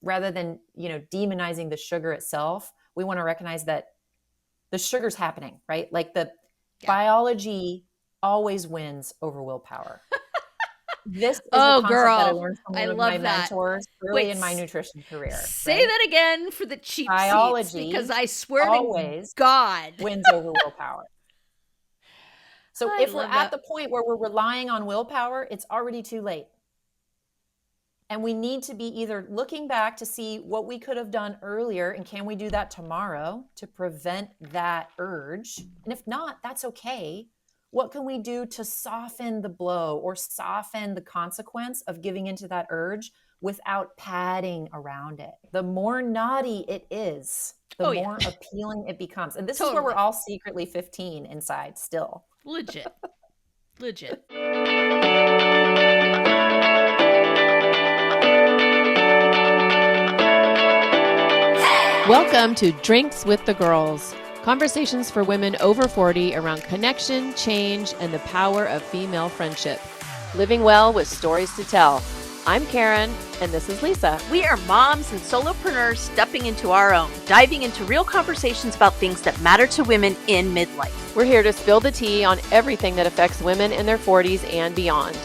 rather than, demonizing the sugar itself, we want to recognize that the sugar's happening, right? Like the biology always wins over willpower. This is a concept that I learned from one of my mentors early in my nutrition career. Say that again for the cheap biology seats, because I swear always to God wins over willpower. So if we're at the point where we're relying on willpower, it's already too late. And we need to be either looking back to see what we could have done earlier, and can we do that tomorrow to prevent that urge? And if not, that's okay. What can we do to soften the blow or soften the consequence of giving into that urge without padding around it? The more naughty it is, the more appealing it becomes. And this is where we're all secretly 15 inside still. Legit. Welcome to Drinks with the Girls. Conversations for women over 40 around connection, change, and the power of female friendship. Living well with stories to tell. I'm Karen, and this is Lisa. We are moms and solopreneurs stepping into our own, diving into real conversations about things that matter to women in midlife. We're here to spill the tea on everything that affects women in their 40s and beyond.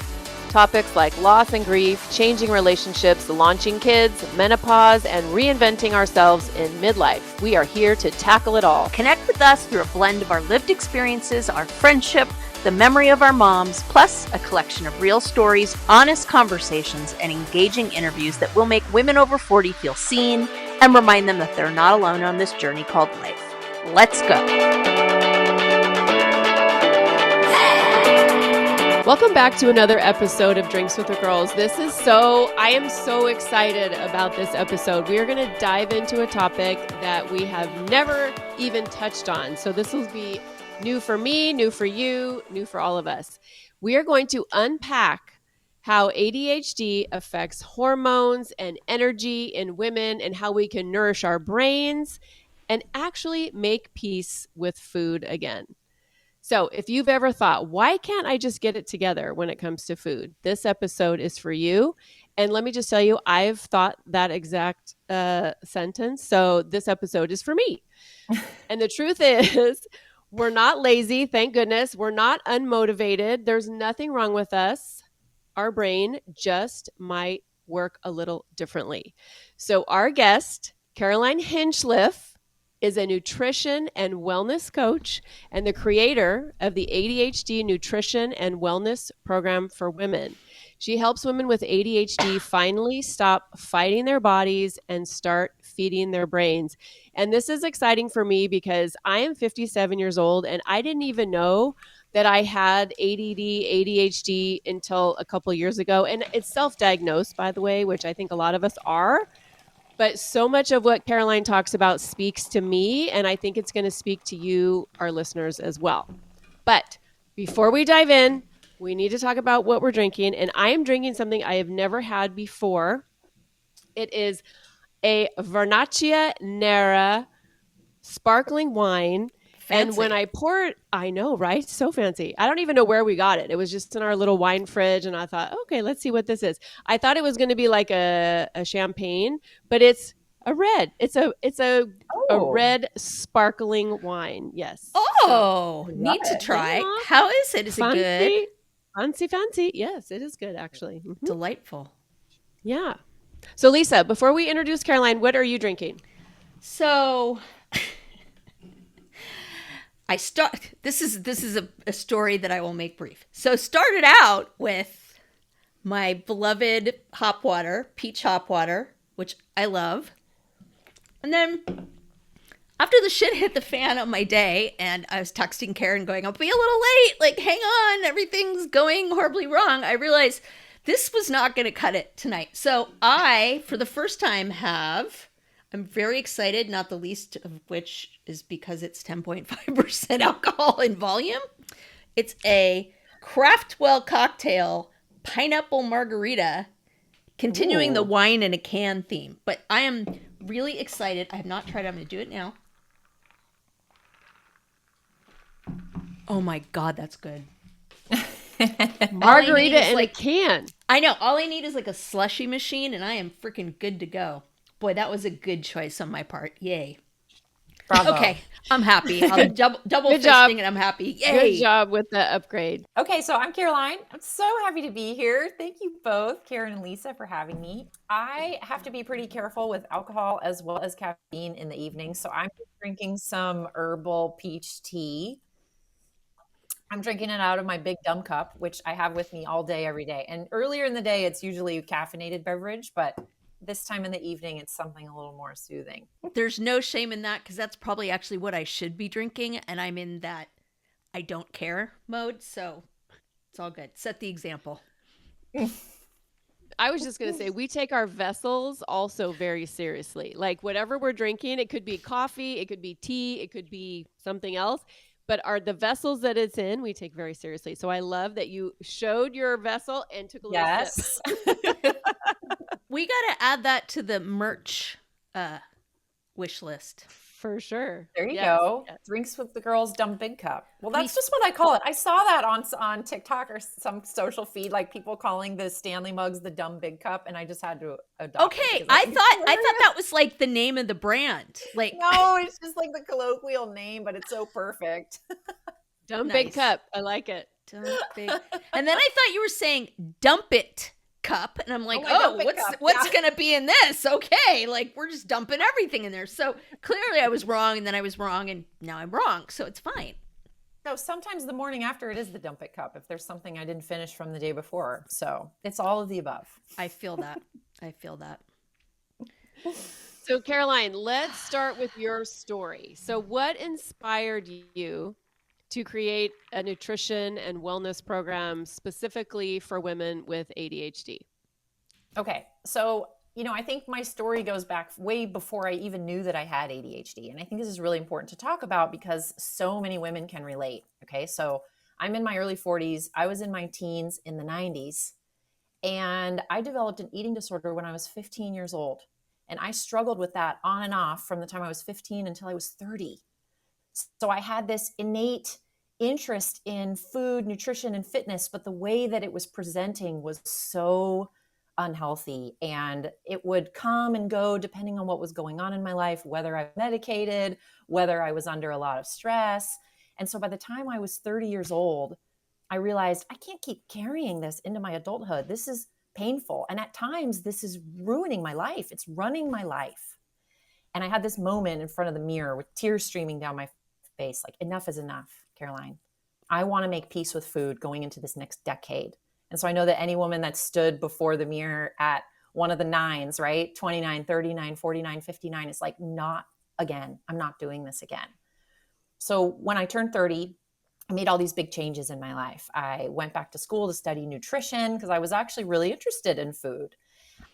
Topics like loss and grief, changing relationships, launching kids, menopause, and reinventing ourselves in midlife. We are here to tackle it all. Connect with us through a blend of our lived experiences, our friendship, the memory of our moms, plus a collection of real stories, honest conversations, and engaging interviews that will make women over 40 feel seen and remind them that they're not alone on this journey called life. Let's go. Welcome back to another episode of Drinks with the Girls. I am so excited about this episode. We are going to dive into a topic that we have never even touched on. So this will be new for me, new for you, new for all of us. We are going to unpack how ADHD affects hormones and energy in women and how we can nourish our brains and actually make peace with food again. So if you've ever thought, why can't I just get it together when it comes to food? This episode is for you. And let me just tell you, I've thought that exact sentence. So this episode is for me. And the truth is, we're not lazy, thank goodness. We're not unmotivated. There's nothing wrong with us. Our brain just might work a little differently. So our guest, Caroline Hinchliff, is a nutrition and wellness coach and the creator of the ADHD Nutrition and Wellness Program for Women. She helps women with ADHD finally stop fighting their bodies and start feeding their brains. And this is exciting for me because I am 57 years old and I didn't even know that I had ADD, ADHD until a couple of years ago. And it's self-diagnosed, by the way, which I think a lot of us are. But so much of what Caroline talks about speaks to me, and I think it's going to speak to you, our listeners, as well. But before we dive in, we need to talk about what we're drinking. And I am drinking something I have never had before. It is a Vernaccia Nera sparkling wine. Fancy. And when I pour it, I know, right? So fancy. I don't even know where we got it. It was just in our little wine fridge. And I thought, okay, let's see what this is. I thought it was going to be like a champagne, but it's a red. It's a red sparkling wine. Yes. Oh, so, need to try. Yeah. How is it? Is fancy, it good? Fancy. Yes, it is good, actually. Mm-hmm. Delightful. Yeah. So Lisa, before we introduce Caroline, what are you drinking? So... This is a story that I will make brief. So started out with my beloved hop water, peach hop water, which I love. And then after the shit hit the fan on my day and I was texting Karen going, I'll be a little late. Like, hang on, everything's going horribly wrong. I realized this was not going to cut it tonight. So I, for the first time, I'm very excited, not the least of which is because it's 10.5% alcohol in volume. It's a Craftwell cocktail, pineapple margarita, continuing the wine in a can theme. But I am really excited. I have not tried it. I'm going to do it now. Oh my God, that's good. Margarita in a can. I know. All I need is like a slushy machine and I am freaking good to go. Boy, that was a good choice on my part. Yay. Bravo. Okay, I'm happy. I'm double Good fisting job. and I'm happy. Yay. Good job with the upgrade. Okay, so I'm Caroline. I'm so happy to be here. Thank you both, Karen and Lisa, for having me. I have to be pretty careful with alcohol as well as caffeine in the evening. So I'm drinking some herbal peach tea. I'm drinking it out of my big dumb cup, which I have with me all day, every day. And earlier in the day, it's usually a caffeinated beverage, but this time in the evening, it's something a little more soothing. There's no shame in that because that's probably actually what I should be drinking. And I'm in that I don't care mode. So it's all good. Set the example. I was just going to say, we take our vessels also very seriously. Like whatever we're drinking, it could be coffee, it could be tea, it could be something else. But the vessels that it's in, we take very seriously. So I love that you showed your vessel and took a little sip. We got to add that to the merch wish list. For sure. There you go. Yes. Drinks with the girls, dumb big cup. Well, that's just what I call it. I saw that on TikTok or some social feed, like people calling the Stanley mugs the dumb big cup, and I just had to adopt it. Okay, I thought that was like the name of the brand. Like no, it's just like the colloquial name, but it's so perfect. Dumb big cup. I like it. Dumb big. And then I thought you were saying dump it cup, and I'm like, what's gonna be in this? Okay, like we're just dumping everything in there. So clearly I was wrong, and then I was wrong, and now I'm wrong, so it's fine. No, sometimes the morning after it is the dump it cup if there's something I didn't finish from the day before. So it's all of the above. I feel that. So Caroline, let's start with your story. So what inspired you to create a nutrition and wellness program specifically for women with ADHD? Okay. So, I think my story goes back way before I even knew that I had ADHD. And I think this is really important to talk about because so many women can relate. Okay. So I'm in my early 40s. I was in my teens in the 90s. And I developed an eating disorder when I was 15 years old. And I struggled with that on and off from the time I was 15 until I was 30. So I had this innate interest in food, nutrition, and fitness, but the way that it was presenting was so unhealthy. And it would come and go depending on what was going on in my life, whether I was medicated, whether I was under a lot of stress. And so by the time I was 30 years old, I realized I can't keep carrying this into my adulthood. This is painful. And at times, this is ruining my life. It's running my life. And I had this moment in front of the mirror with tears streaming down my face, like enough is enough, Caroline. I want to make peace with food going into this next decade. And so I know that any woman that stood before the mirror at one of the nines, right? 29, 39, 49, 59 is like, not again. I'm not doing this again. So when I turned 30, I made all these big changes in my life. I went back to school to study nutrition because I was actually really interested in food.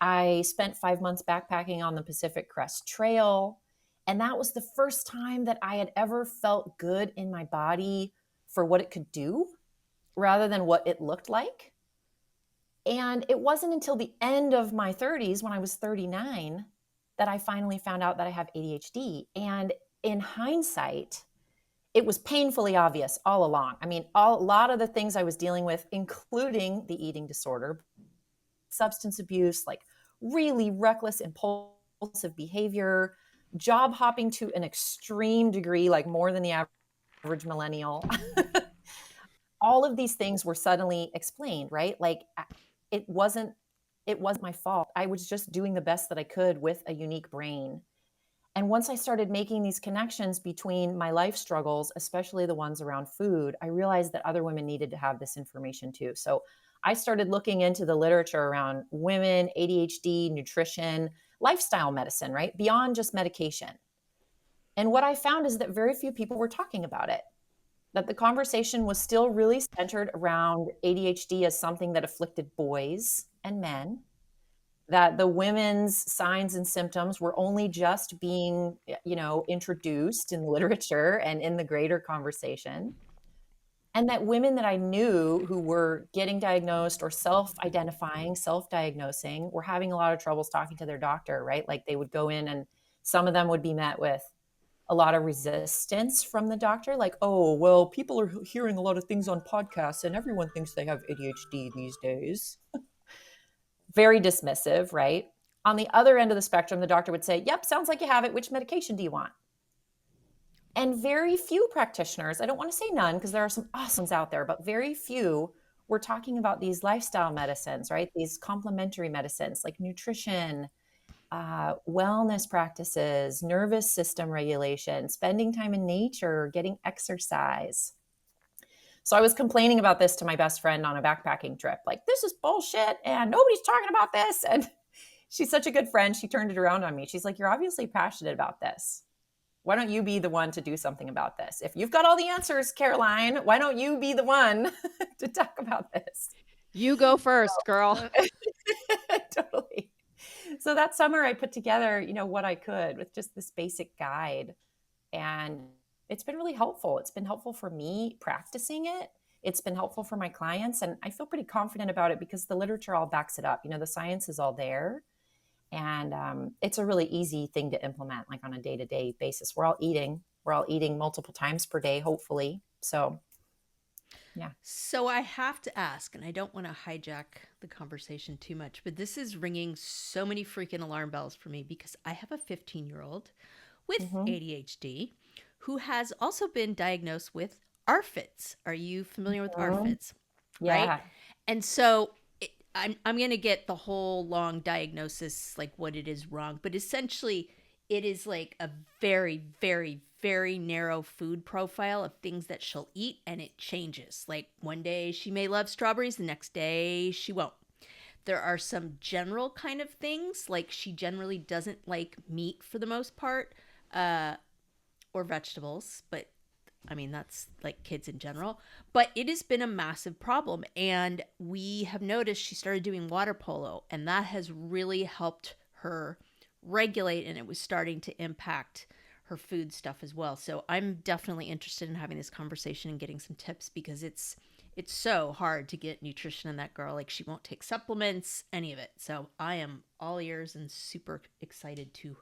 I spent 5 months backpacking on the Pacific Crest Trail. And that was the first time that I had ever felt good in my body for what it could do rather than what it looked like. And it wasn't until the end of my 30s, when I was 39, that I finally found out that I have ADHD. And in hindsight, it was painfully obvious all along. I mean, a lot of the things I was dealing with, including the eating disorder, substance abuse, like really reckless, impulsive behavior, job hopping to an extreme degree, like more than the average millennial. All of these things were suddenly explained, right? Like it wasn't my fault. I was just doing the best that I could with a unique brain. And once I started making these connections between my life struggles, especially the ones around food, I realized that other women needed to have this information too. So I started looking into the literature around women, ADHD, nutrition, lifestyle medicine, right? Beyond just medication. And what I found is that very few people were talking about it, that the conversation was still really centered around ADHD as something that afflicted boys and men, that the women's signs and symptoms were only just being, introduced in the literature and in the greater conversation. And that women that I knew who were getting diagnosed or self-identifying, self-diagnosing, were having a lot of troubles talking to their doctor, right? Like they would go in and some of them would be met with a lot of resistance from the doctor. Like, oh, well, people are hearing a lot of things on podcasts and everyone thinks they have ADHD these days. Very dismissive, right? On the other end of the spectrum, the doctor would say, yep, sounds like you have it. Which medication do you want? And very few practitioners, I don't want to say none because there are some awesomes out there, but very few were talking about these lifestyle medicines, right? These complementary medicines like nutrition, wellness practices, nervous system regulation, spending time in nature, getting exercise. So I was complaining about this to my best friend on a backpacking trip. Like, this is bullshit and nobody's talking about this. And she's such a good friend. She turned it around on me. She's like, you're obviously passionate about this. Why don't you be the one to do something about this? If you've got all the answers, Caroline, why don't you be the one to talk about this? You go first, girl. Totally. So that summer I put together, what I could with just this basic guide. And it's been really helpful. It's been helpful for me practicing it. It's been helpful for my clients. And I feel pretty confident about it because the literature all backs it up. The science is all there. And it's a really easy thing to implement, like on a day-to-day basis. We're all eating multiple times per day, hopefully. So, yeah. So I have to ask, and I don't want to hijack the conversation too much, but this is ringing so many freaking alarm bells for me because I have a 15-year-old with ADHD who has also been diagnosed with ARFIDs. Are you familiar with ARFIDs? Yeah. Right? And so I'm going to get the whole long diagnosis, like what it is wrong, but essentially it is like a very, very, very narrow food profile of things that she'll eat, and it changes. Like one day she may love strawberries, the next day she won't. There are some general kind of things, like she generally doesn't like meat for the most part, or vegetables, but I mean, that's like kids in general, but it has been a massive problem. And we have noticed she started doing water polo, and that has really helped her regulate, and it was starting to impact her food stuff as well. So I'm definitely interested in having this conversation and getting some tips because it's so hard to get nutrition in that girl. Like she won't take supplements, any of it. So I am all ears and super excited to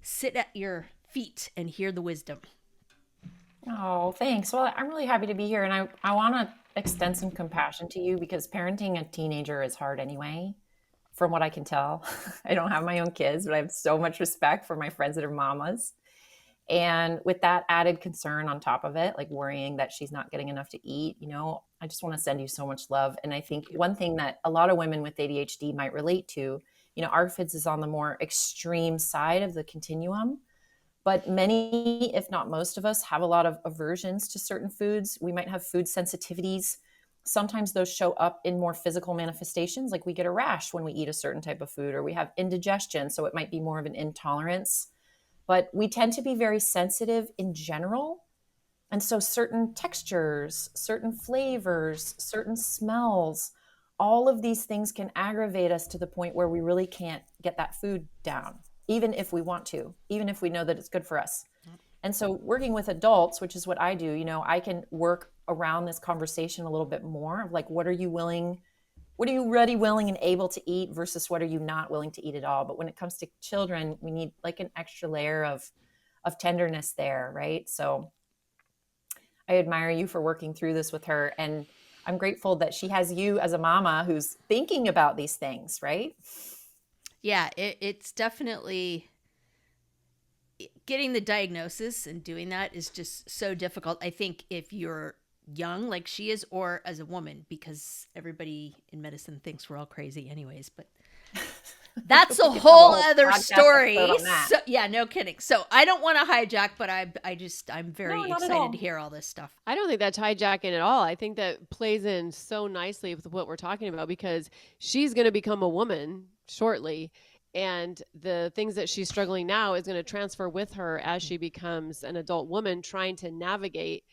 sit at your feet and hear the wisdom. Oh, thanks. Well, I'm really happy to be here. And I want to extend some compassion to you because parenting a teenager is hard anyway, from what I can tell. I don't have my own kids, but I have so much respect for my friends that are mamas. And with that added concern on top of it, like worrying that she's not getting enough to eat, I just want to send you so much love. And I think one thing that a lot of women with ADHD might relate to, ARFIDs is on the more extreme side of the continuum. But many, if not most of us, have a lot of aversions to certain foods. We might have food sensitivities. Sometimes those show up in more physical manifestations, like we get a rash when we eat a certain type of food, or we have indigestion, so it might be more of an intolerance. But we tend to be very sensitive in general. And so certain textures, certain flavors, certain smells, all of these things can aggravate us to the point where we really can't get that food down, even if we want to, even if we know that it's good for us. And so working with adults, which is what I do, I can work around this conversation a little bit more of like, what are you ready, willing, and able to eat versus what are you not willing to eat at all? But when it comes to children, we need like an extra layer of tenderness there, right? So I admire you for working through this with her. And I'm grateful that she has you as a mama who's thinking about these things, right? Yeah, it's definitely getting the diagnosis and doing that is just so difficult. I think if you're young like she is, or as a woman, because everybody in medicine thinks we're all crazy anyways, but that's a whole other story. So, yeah, no kidding. So I don't want to hijack, but I'm very excited to hear all this stuff. I don't think that's hijacking at all. I think that plays in so nicely with what we're talking about because she's going to become a woman shortly. And the things that she's struggling now is going to transfer with her as she becomes an adult woman trying to navigate,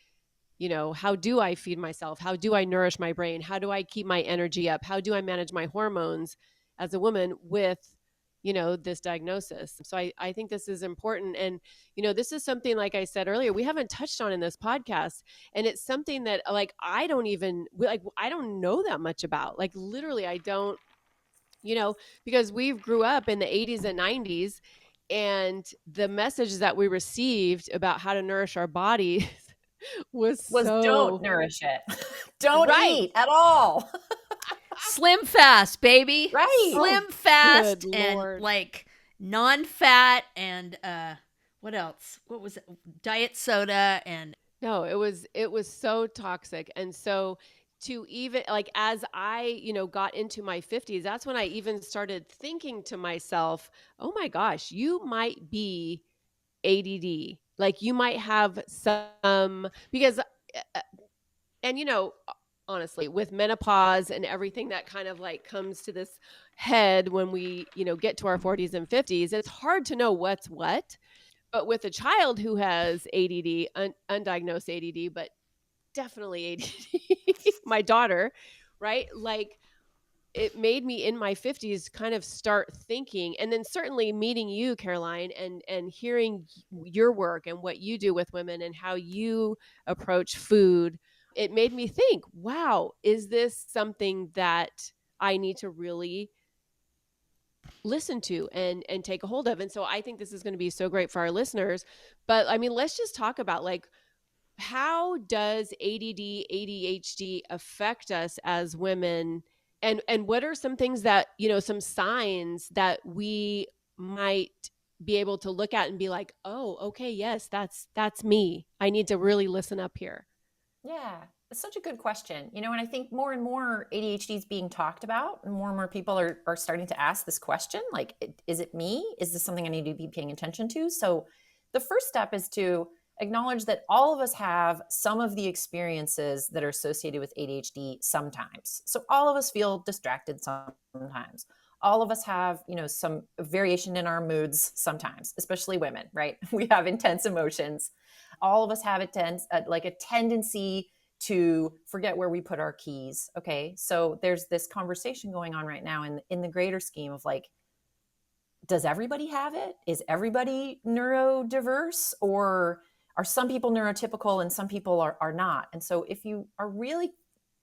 how do I feed myself? How do I nourish my brain? How do I keep my energy up? How do I manage my hormones as a woman with, this diagnosis? So I think this is important. And, this is something, like I said earlier, we haven't touched on in this podcast. And it's something that like, I don't know that much about, like, literally, I don't, because we grew up in the 80s and 90s and the messages that we received about how to nourish our bodies was don't nourish it. Don't eat at all. Slim fast, baby. Right. Slim fast Good and Lord. like non-fat and what else? What was it? Diet soda and No, it was so toxic. And so to even like as I, got into my 50s, that's when I even started thinking to myself, "Oh my gosh, you might be ADD. Like you might have some because and honestly, with menopause and everything that kind of like comes to this head when we, get to our 40s and 50s, it's hard to know what's what. But with a child who has ADD, undiagnosed ADD, but definitely ADD, my daughter, right? Like it made me in my 50s kind of start thinking, and then certainly meeting you, Caroline, and hearing your work and what you do with women and how you approach food. It made me think, wow, is this something that I need to really listen to and take a hold of? And so I think this is going to be so great for our listeners. But I mean, let's just talk about like, how does ADD, ADHD affect us as women? And what are some things that, some signs that we might be able to look at and be like, "Oh, okay, yes, that's me. I need to really listen up here." Yeah, it's such a good question. And I think more and more ADHD is being talked about, and more people are starting to ask this question, like, is it me? Is this something I need to be paying attention to? So the first step is to acknowledge that all of us have some of the experiences that are associated with ADHD sometimes. So all of us feel distracted sometimes. All of us have, some variation in our moods sometimes, especially women, right? We have intense emotions. All of us have a tendency to forget where we put our keys. Okay. So there's this conversation going on right now in the greater scheme of like, does everybody have it? Is everybody neurodiverse, or are some people neurotypical and some people are not? And so if you are really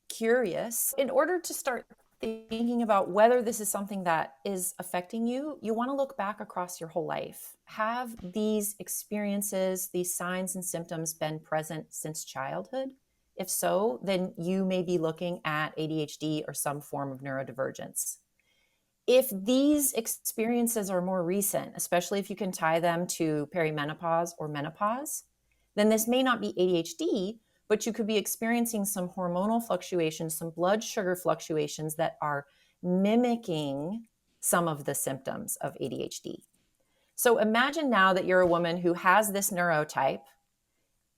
curious, in order to start thinking about whether this is something that is affecting you, you want to look back across your whole life. Have these experiences, these signs and symptoms been present since childhood? If so, then you may be looking at ADHD or some form of neurodivergence. If these experiences are more recent, especially if you can tie them to perimenopause or menopause, then this may not be ADHD, but you could be experiencing some hormonal fluctuations, some blood sugar fluctuations that are mimicking some of the symptoms of ADHD. So imagine now that you're a woman who has this neurotype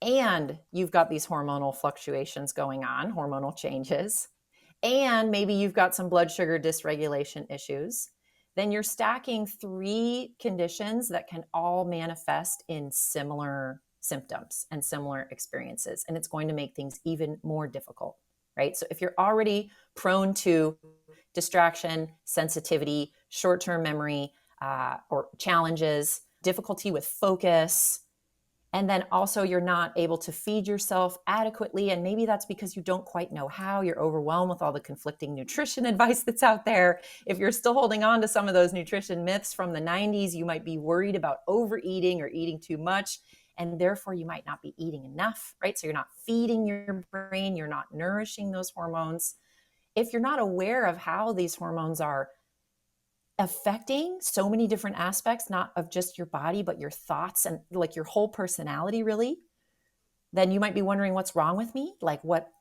and you've got these hormonal fluctuations going on, hormonal changes, and maybe you've got some blood sugar dysregulation issues. Then you're stacking 3 conditions that can all manifest in similar symptoms and similar experiences. And it's going to make things even more difficult, right? So if you're already prone to distraction, sensitivity, short-term memory, or challenges, difficulty with focus, and then also you're not able to feed yourself adequately, and maybe that's because you don't quite know how. You're overwhelmed with all the conflicting nutrition advice that's out there. If you're still holding on to some of those nutrition myths from the 90s, you might be worried about overeating or eating too much, and therefore you might not be eating enough, right? So you're not feeding your brain, you're not nourishing those hormones. If you're not aware of how these hormones are affecting so many different aspects, not of just your body, but your thoughts and like your whole personality, really, then you might be wondering, what's wrong with me? Like, what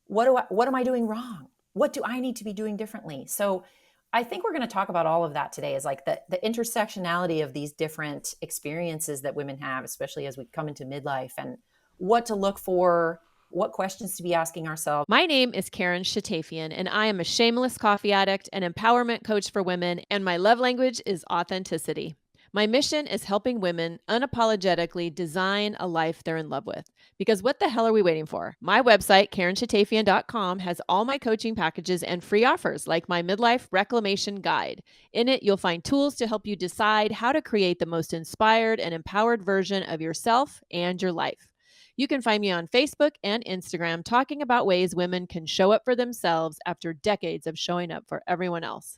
am I doing wrong? What do I need to be doing differently? So I think we're going to talk about all of that today, is like the intersectionality of these different experiences that women have, especially as we come into midlife, and what to look for, what questions to be asking ourselves. My name is Karen Shatafian, and I am a shameless coffee addict and empowerment coach for women, and my love language is authenticity. My mission is helping women unapologetically design a life they're in love with. Because what the hell are we waiting for? My website, KarenShatafian.com, has all my coaching packages and free offers, like my Midlife Reclamation Guide. In it, you'll find tools to help you decide how to create the most inspired and empowered version of yourself and your life. You can find me on Facebook and Instagram talking about ways women can show up for themselves after decades of showing up for everyone else.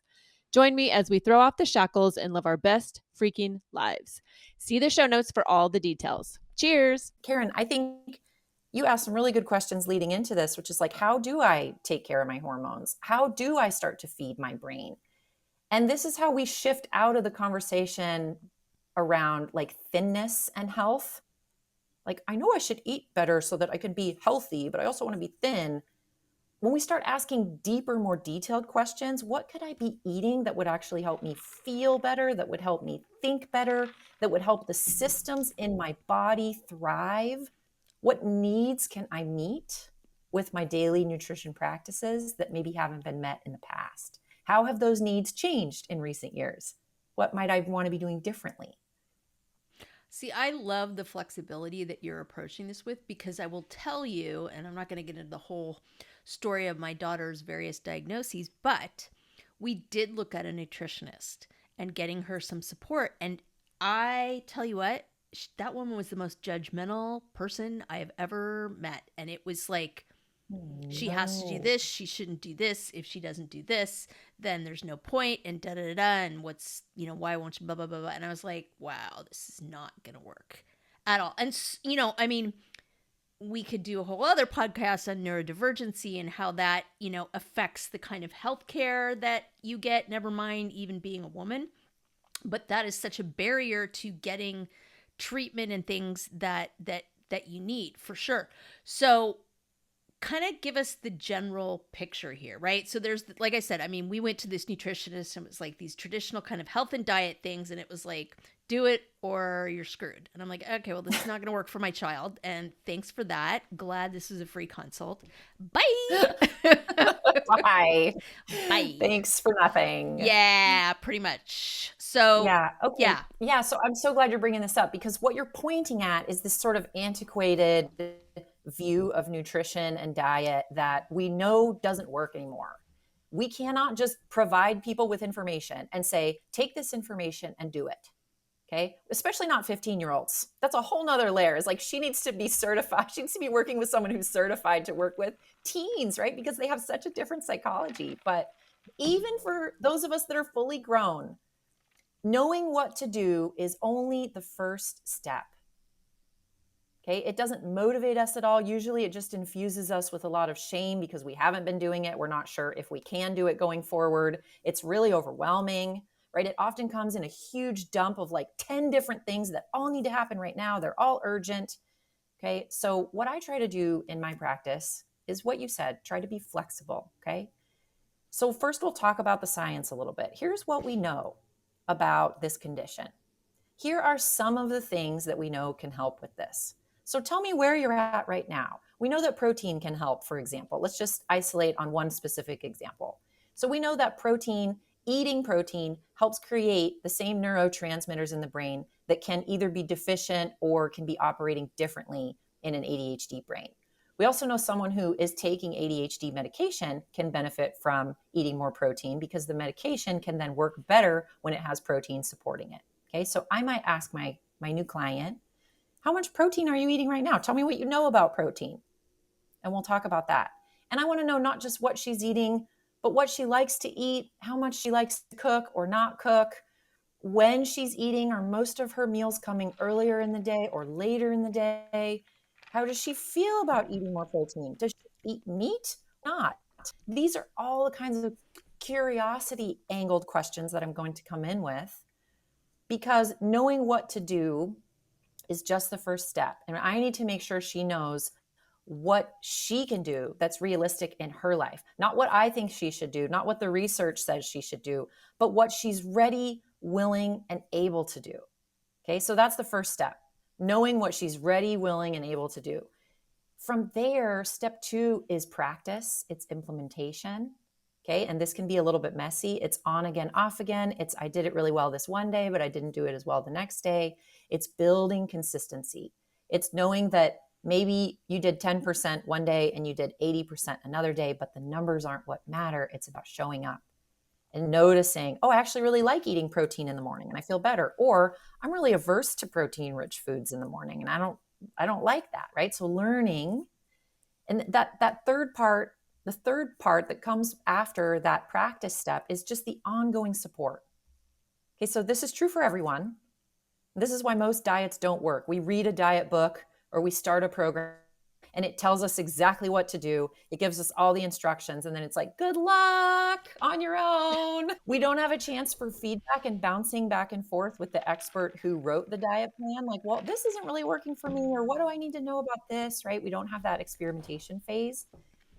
Join me as we throw off the shackles and live our best freaking lives. See the show notes for all the details. Cheers. Karen, I think you asked some really good questions leading into this, which is like, how do I take care of my hormones? How do I start to feed my brain? And this is how we shift out of the conversation around like thinness and health. Like, I know I should eat better so that I can be healthy, but I also want to be thin. When we start asking deeper, more detailed questions, what could I be eating that would actually help me feel better, that would help me think better, that would help the systems in my body thrive? What needs can I meet with my daily nutrition practices that maybe haven't been met in the past? How have those needs changed in recent years? What might I want to be doing differently? See, I love the flexibility that you're approaching this with, because I will tell you, and I'm not going to get into the whole story of my daughter's various diagnoses, but we did look at a nutritionist and getting her some support. And I tell you what, that woman was the most judgmental person I have ever met. And it was like, she has to do this, she shouldn't do this. If she doesn't do this, then there's no point, and da da da da. And what's, why won't you, blah, blah, blah, blah. And I was like, wow, this is not going to work at all. And, I mean, we could do a whole other podcast on neurodivergency and how that, affects the kind of healthcare that you get, never mind even being a woman. But that is such a barrier to getting treatment and things that you need, for sure. So kind of give us the general picture here, right? So there's, like I said, I mean, we went to this nutritionist and it was like these traditional kind of health and diet things. And it was like, do it or you're screwed. And I'm like, okay, well, this is not going to work for my child. And thanks for that. Glad this is a free consult. Bye. Bye. Bye. Thanks for nothing. Yeah, pretty much. So yeah. Okay. Yeah. So I'm so glad you're bringing this up, because what you're pointing at is this sort of antiquated view of nutrition and diet that we know doesn't work anymore. We cannot just provide people with information and say, take this information and do it. Okay. Especially not 15-year-olds. That's a whole nother layer. It's like, she needs to be certified. She needs to be working with someone who's certified to work with teens, right? Because they have such a different psychology. But even for those of us that are fully grown, knowing what to do is only the first step. Okay, it doesn't motivate us at all. Usually it just infuses us with a lot of shame because we haven't been doing it. We're not sure if we can do it going forward. It's really overwhelming, right? It often comes in a huge dump of like 10 different things that all need to happen right now. They're all urgent. Okay, so what I try to do in my practice is what you said, try to be flexible. Okay, so first we'll talk about the science a little bit. Here's what we know about this condition. Here are some of the things that we know can help with this. So tell me where you're at right now. We know that protein can help, for example. Let's just isolate on one specific example. So we know that eating protein helps create the same neurotransmitters in the brain that can either be deficient or can be operating differently in an ADHD brain. We also know someone who is taking ADHD medication can benefit from eating more protein, because the medication can then work better when it has protein supporting it. Okay, so I might ask my new client, how much protein are you eating right now? Tell me what you know about protein. And we'll talk about that. And I want to know not just what she's eating, but what she likes to eat, how much she likes to cook or not cook, when she's eating. Are most of her meals coming earlier in the day or later in the day? How does she feel about eating more protein? Does she eat meat or not? These are all the kinds of curiosity angled questions that I'm going to come in with, because knowing what to do is just the first step. And I need to make sure she knows what she can do that's realistic in her life. Not what I think she should do, not what the research says she should do, but what she's ready, willing, and able to do. Okay, so that's the first step. Knowing what she's ready, willing, and able to do. From there, step 2 is practice. It's implementation. Okay, and this can be a little bit messy. It's on again, off again. It's, I did it really well this one day, but I didn't do it as well the next day. It's building consistency. It's knowing that maybe you did 10% one day and you did 80% another day, but the numbers aren't what matter. It's about showing up and noticing, oh, I actually really like eating protein in the morning and I feel better. Or I'm really averse to protein-rich foods in the morning and I don't like that, right? So learning, and that third part, the third part that comes after that practice step is just the ongoing support. Okay, so this is true for everyone. This is why most diets don't work. We read a diet book or we start a program and it tells us exactly what to do. It gives us all the instructions, and then it's like, good luck on your own. We don't have a chance for feedback and bouncing back and forth with the expert who wrote the diet plan. Like, well, this isn't really working for me, or what do I need to know about this, right? We don't have that experimentation phase,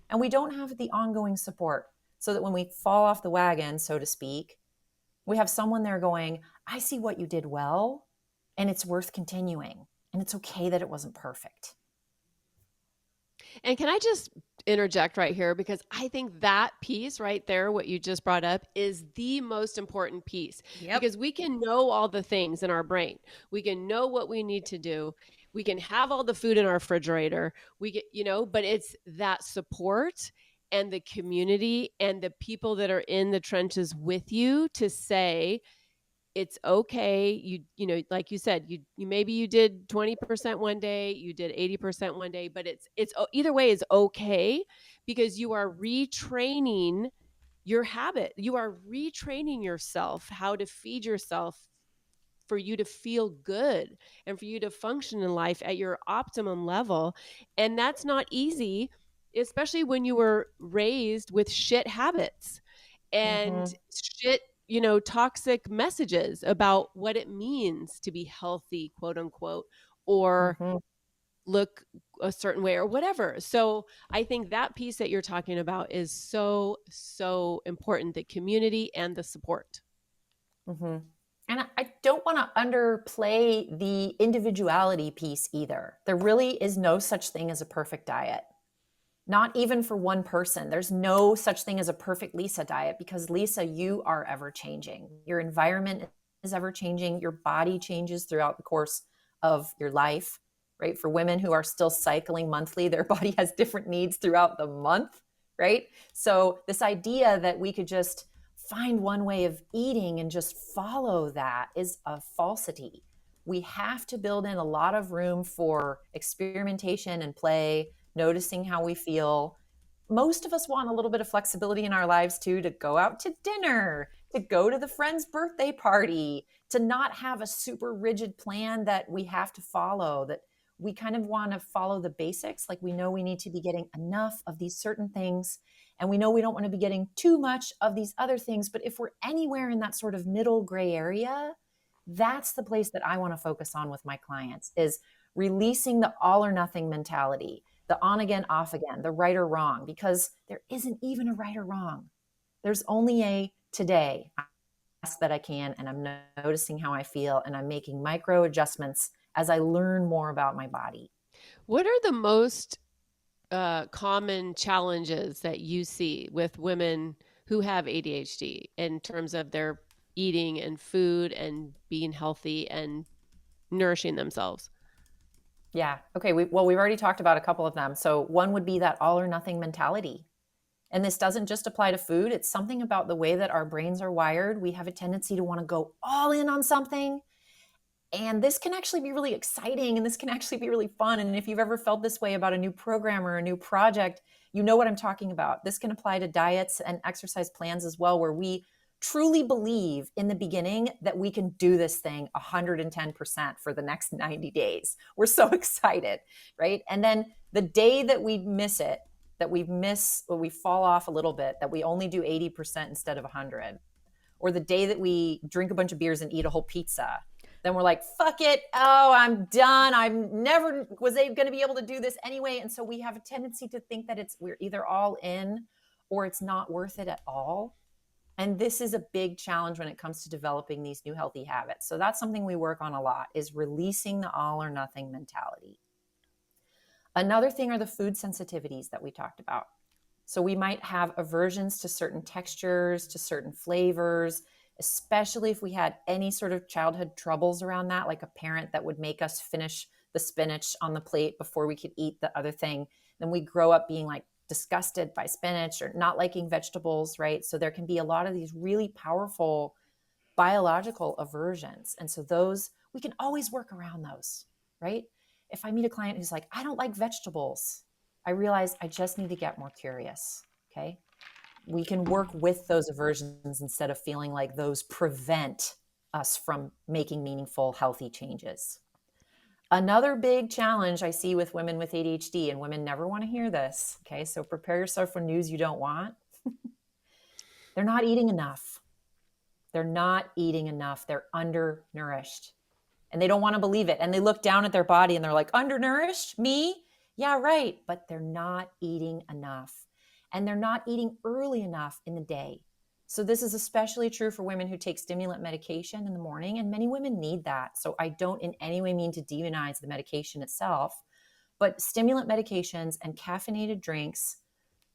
and we don't have the ongoing support so that when we fall off the wagon, so to speak, we have someone there going, I see what you did well, and it's worth continuing. And it's okay that it wasn't perfect. And can I just interject right here? Because I think that piece right there, what you just brought up, is the most important piece. Yep. Because we can know all the things in our brain. We can know what we need to do. We can have all the food in our refrigerator. We get, but it's that support and the community and the people that are in the trenches with you to say, it's okay. You like you said, you maybe you did 20% one day, you did 80% one day, but it's either way is okay, because you are retraining your habit. You are retraining yourself how to feed yourself for you to feel good and for you to function in life at your optimum level. And that's not easy, especially when you were raised with shit habits and shit, toxic messages about what it means to be healthy, quote unquote, or look a certain way or whatever. So I think that piece that you're talking about is so, so important, the community and the support. And I don't want to underplay the individuality piece either. There really is no such thing as a perfect diet. Not even for one person. There's no such thing as a perfect Lisa diet, because Lisa, you are ever changing. Your environment is ever changing. Your body changes throughout the course of your life, right? For women who are still cycling monthly, their body has different needs throughout the month, right? So this idea that we could just find one way of eating and just follow that is a falsity. We have to build in a lot of room for experimentation and play, noticing how we feel. Most of us want a little bit of flexibility in our lives too, to go out to dinner, to go to the friend's birthday party, to not have a super rigid plan that we have to follow, that we kind of want to follow the basics. Like, we know we need to be getting enough of these certain things, and we know we don't want to be getting too much of these other things. But if we're anywhere in that sort of middle gray area, that's the place that I want to focus on with my clients, is releasing the all or nothing mentality, the on again, off again, the right or wrong, because there isn't even a right or wrong. There's only a today. I ask that I can, and I'm noticing how I feel, and I'm making micro adjustments as I learn more about my body. What are the most common challenges that you see with women who have ADHD in terms of their eating and food and being healthy and nourishing themselves? Yeah. Okay. We've already talked about a couple of them. So one would be that all or nothing mentality. And this doesn't just apply to food. It's something about the way that our brains are wired. We have a tendency to want to go all in on something. And this can actually be really exciting, and this can actually be really fun. And if you've ever felt this way about a new program or a new project, you know what I'm talking about. This can apply to diets and exercise plans as well, where we truly believe in the beginning that we can do this thing 110% for the next 90 days. We're so excited, right? And then the day that we miss it, that we fall off a little bit, that we only do 80% instead of 100, or the day that we drink a bunch of beers and eat a whole pizza, then we're like, fuck it. Oh, I'm done. I never was going to be able to do this anyway. And so we have a tendency to think that we're either all in or it's not worth it at all. And this is a big challenge when it comes to developing these new healthy habits. So that's something we work on a lot, is releasing the all or nothing mentality. Another thing are the food sensitivities that we talked about. So we might have aversions to certain textures, to certain flavors, especially if we had any sort of childhood troubles around that, like a parent that would make us finish the spinach on the plate before we could eat the other thing. Then we grow up being like disgusted by spinach or not liking vegetables, right? So there can be a lot of these really powerful biological aversions. And so those, we can always work around those, right? If I meet a client who's like, I don't like vegetables, I realize I just need to get more curious, okay? We can work with those aversions instead of feeling like those prevent us from making meaningful, healthy changes. Another big challenge I see with women with ADHD, and women never want to hear this, okay? So prepare yourself for news you don't want. They're not eating enough. They're not eating enough. They're undernourished. And they don't want to believe it. And they look down at their body and they're like, undernourished? Me? Yeah, right. But they're not eating enough. And they're not eating early enough in the day. So this is especially true for women who take stimulant medication in the morning. And many women need that. So I don't in any way mean to demonize the medication itself. But stimulant medications and caffeinated drinks,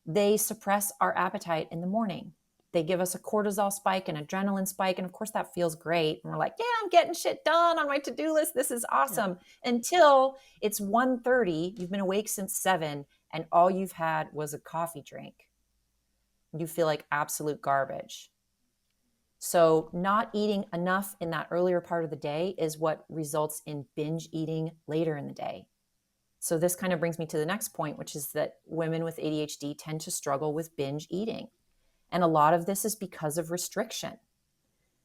they suppress our appetite in the morning. They give us a cortisol spike, an adrenaline spike. And of course, that feels great. And we're like, yeah, I'm getting shit done on my to-do list. This is awesome. Yeah. Until it's 1:30, you've been awake since 7, and all you've had was a coffee drink. You feel like absolute garbage. So not eating enough in that earlier part of the day is what results in binge eating later in the day. So this kind of brings me to the next point, which is that women with ADHD tend to struggle with binge eating. And a lot of this is because of restriction.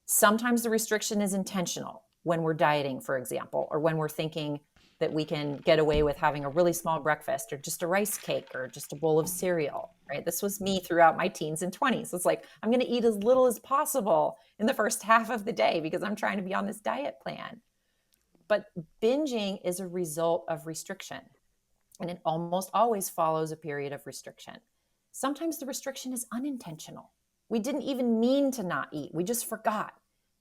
Sometimes the restriction is intentional when we're dieting, for example, or when we're thinking that we can get away with having a really small breakfast or just a rice cake or just a bowl of cereal, right? This was me throughout my teens and 20s. It's like, I'm going to eat as little as possible in the first half of the day because I'm trying to be on this diet plan. But binging is a result of restriction, and it almost always follows a period of restriction. Sometimes the restriction is unintentional. We didn't even mean to not eat. We just forgot,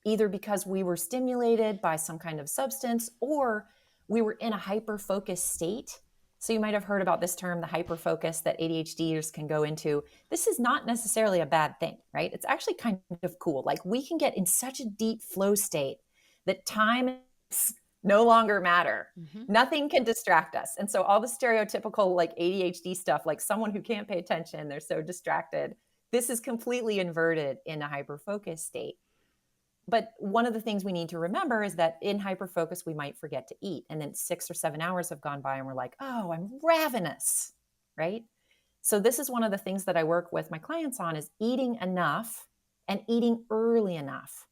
either because we were stimulated by some kind of substance or we were in a hyper-focused state. So you might have heard about this term, the hyper-focus that ADHDers can go into. This is not necessarily a bad thing, right? It's actually kind of cool. Like we can get in such a deep flow state that time no longer matter. Mm-hmm. Nothing can distract us. And so all the stereotypical like ADHD stuff, like someone who can't pay attention, they're so distracted. This is completely inverted in a hyper-focus state. But one of the things we need to remember is that in hyper-focus, we might forget to eat. And then 6 or 7 hours have gone by and we're like, oh, I'm ravenous, right? So this is one of the things that I work with my clients on is eating enough and eating early enough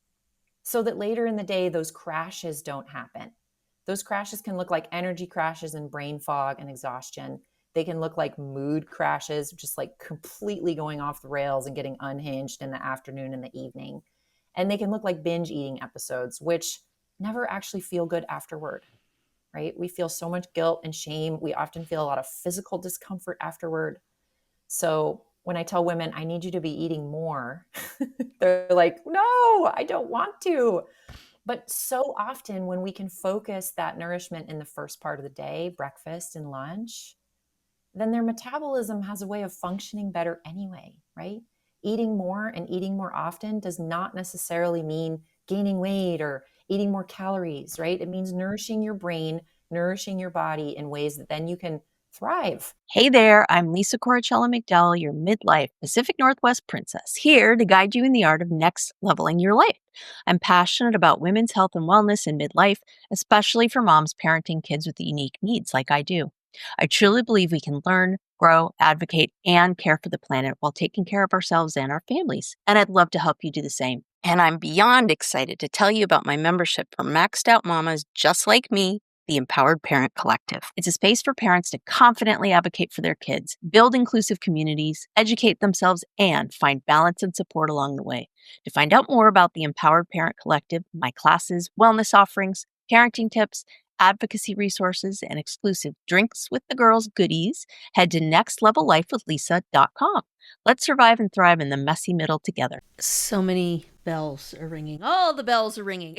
so that later in the day, those crashes don't happen. Those crashes can look like energy crashes and brain fog and exhaustion. They can look like mood crashes, just like completely going off the rails and getting unhinged in the afternoon and the evening. And they can look like binge eating episodes, which never actually feel good afterward, right? We feel so much guilt and shame. We often feel a lot of physical discomfort afterward. So when I tell women, I need you to be eating more, they're like, no, I don't want to. But so often when we can focus that nourishment in the first part of the day, breakfast and lunch, then their metabolism has a way of functioning better anyway, right? Eating more and eating more often does not necessarily mean gaining weight or eating more calories, right? It means nourishing your brain, nourishing your body in ways that then you can thrive. Hey there, I'm Lisa Corachella McDowell, your Midlife Pacific Northwest princess, here to guide you in the art of next leveling your life. I'm passionate about women's health and wellness in midlife, especially for moms parenting kids with unique needs like I do. I truly believe we can learn, grow, advocate, and care for the planet while taking care of ourselves and our families. And I'd love to help you do the same. And I'm beyond excited to tell you about my membership for maxed out mamas just like me, the Empowered Parent Collective. It's a space for parents to confidently advocate for their kids, build inclusive communities, educate themselves, and find balance and support along the way. To find out more about the Empowered Parent Collective, my classes, wellness offerings, parenting tips, advocacy resources, and exclusive Drinks with the Girls goodies, head to nextlevellifewithlisa.com. Let's survive and thrive in the messy middle together. So many bells are ringing. All the bells are ringing.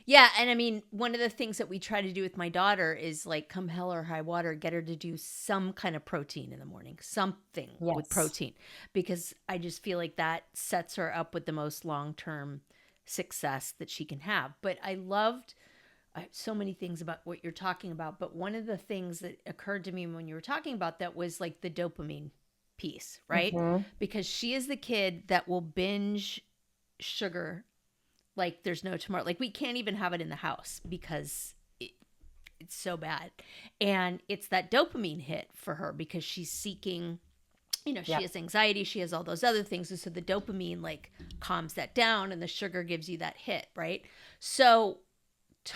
Yeah, and I mean, one of the things that we try to do with my daughter is like come hell or high water, get her to do some kind of protein in the morning, something with protein, because I just feel like that sets her up with the most long-term success that she can have. But I loved so many things about what you're talking about, but one of the things that occurred to me when you were talking about that was like the dopamine piece, right? Mm-hmm. Because she is the kid that will binge sugar like there's no tomorrow. Like we can't even have it in the house because it's so bad. And it's that dopamine hit for her because she's seeking, she has anxiety, she has all those other things. And so the dopamine like calms that down and the sugar gives you that hit, right? So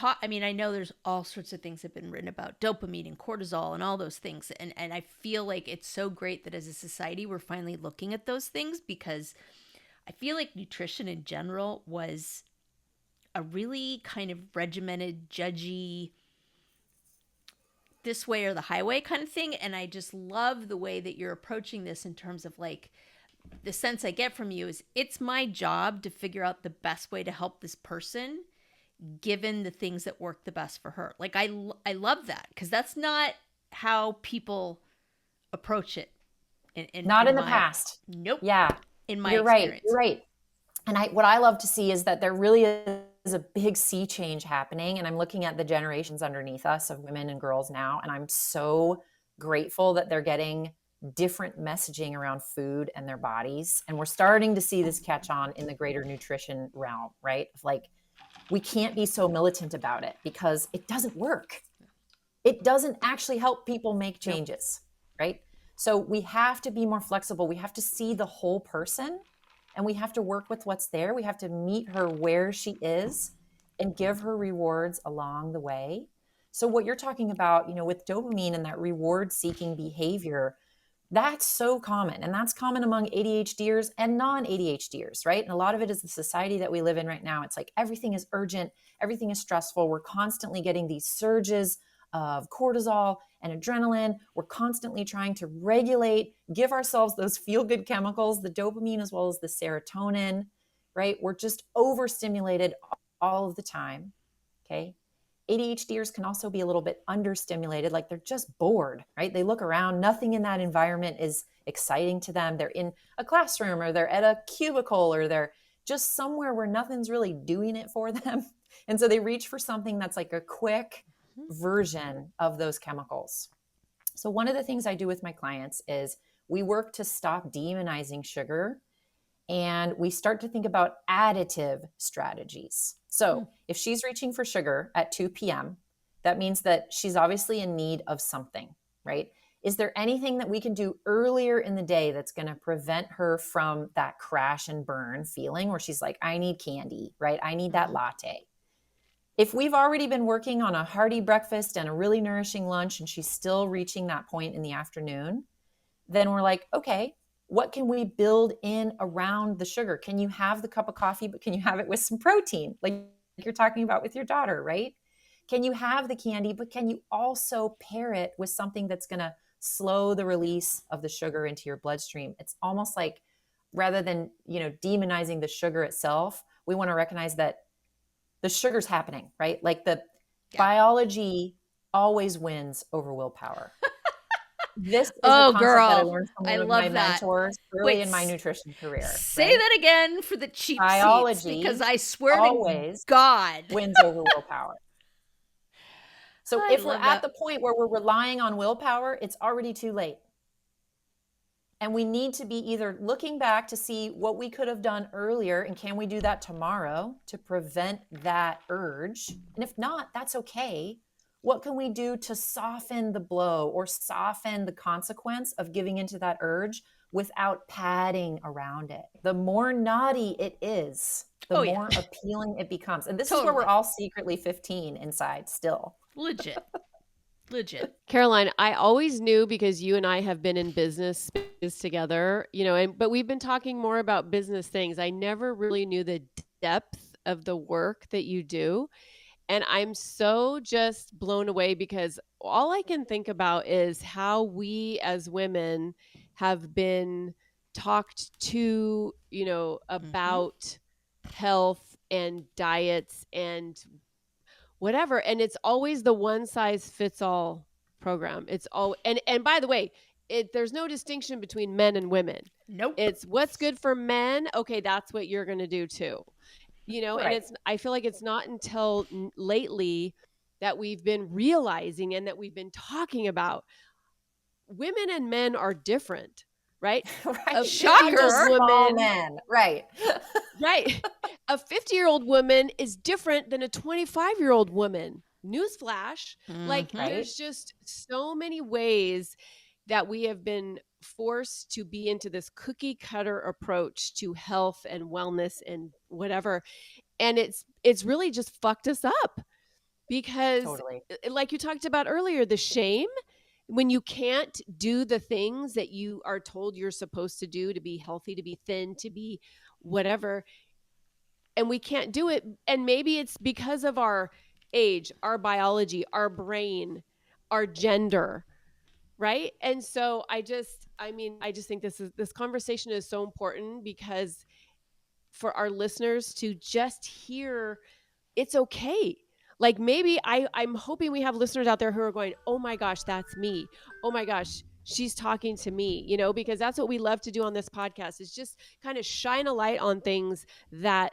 I know there's all sorts of things that have been written about dopamine and cortisol and all those things. And I feel like it's so great that as a society, we're finally looking at those things, because I feel like nutrition in general was a really kind of regimented, judgy, this way or the highway kind of thing. And I just love the way that you're approaching this in terms of like, the sense I get from you is it's my job to figure out the best way to help this person given the things that work the best for her. Like I love that, because that's not how people approach it. Not in the past. Nope. Yeah. In my You're experience. right. You're right. And what I love to see is that there really is a big sea change happening. And I'm looking at the generations underneath us of women and girls now. And I'm so grateful that they're getting different messaging around food and their bodies. And we're starting to see this catch on in the greater nutrition realm, right? Like, we can't be so militant about it because it doesn't work. It doesn't actually help people make changes, right? So we have to be more flexible. We have to see the whole person, and we have to work with what's there. We have to meet her where she is and give her rewards along the way. So what you're talking about, with dopamine and that reward seeking behavior, that's so common. And that's common among ADHDers and non-ADHDers, right? And a lot of it is the society that we live in right now. It's like everything is urgent. Everything is stressful. We're constantly getting these surges of cortisol and adrenaline. We're constantly trying to regulate, give ourselves those feel-good chemicals, the dopamine as well as the serotonin, right? We're just overstimulated all of the time, okay? ADHDers can also be a little bit understimulated, like they're just bored, right? They look around, nothing in that environment is exciting to them. They're in a classroom or they're at a cubicle or they're just somewhere where nothing's really doing it for them. And so they reach for something that's like a quick version of those chemicals. So one of the things I do with my clients is we work to stop demonizing sugar, and we start to think about additive strategies. So if she's reaching for sugar at 2 p.m., that means that she's obviously in need of something, right? Is there anything that we can do earlier in the day that's going to prevent her from that crash and burn feeling where she's like, I need candy, right? I need that latte. If we've already been working on a hearty breakfast and a really nourishing lunch and she's still reaching that point in the afternoon, then we're like, okay, what can we build in around the sugar? Can you have the cup of coffee, but can you have it with some protein? Like you're talking about with your daughter, right? Can you have the candy, but can you also pair it with something that's going to slow the release of the sugar into your bloodstream? It's almost like rather than, demonizing the sugar itself, we want to recognize that the sugar's happening, right? Like the biology always wins over willpower. This is a concept that I learned from one of my mentors early in my nutrition career. Say that again for the cheap seats, because I swear always to God wins over willpower. So if we're at the point where we're relying on willpower, it's already too late. And we need to be either looking back to see what we could have done earlier, and can we do that tomorrow to prevent that urge? And if not, that's okay. What can we do to soften the blow or soften the consequence of giving into that urge without padding around it? The more naughty it is, the more appealing it becomes. And this is where we're all secretly 15 inside still. Legit. Caroline, I always knew, because you and I have been in business spaces together, but we've been talking more about business things. I never really knew the depth of the work that you do. And I'm so just blown away, because all I can think about is how we as women have been talked to, about health and diets and whatever. And it's always the one size fits all program. It's all, and by the way, there's no distinction between men and women. Nope. It's what's good for men. Okay. That's what you're going to do too. And I feel like it's not until lately that we've been realizing and that we've been talking about women and men are different, right? Right. Shocker. Men. Right. Right. A 50-year-old woman is different than a 25-year-old woman. Newsflash. There's just so many ways that we have been forced to be into this cookie cutter approach to health and wellness and whatever. And it's really just fucked us up. because Totally. like you talked about earlier, the shame when you can't do the things that you are told you're supposed to do to be healthy, to be thin, to be whatever, and we can't do it. And maybe it's because of our age, our biology, our brain, our gender, right? And so I just think this conversation is so important, because for our listeners to just hear it's okay. Like maybe I'm hoping we have listeners out there who are going, oh my gosh, that's me. Oh my gosh, she's talking to me, because that's what we love to do on this podcast, is just kind of shine a light on things that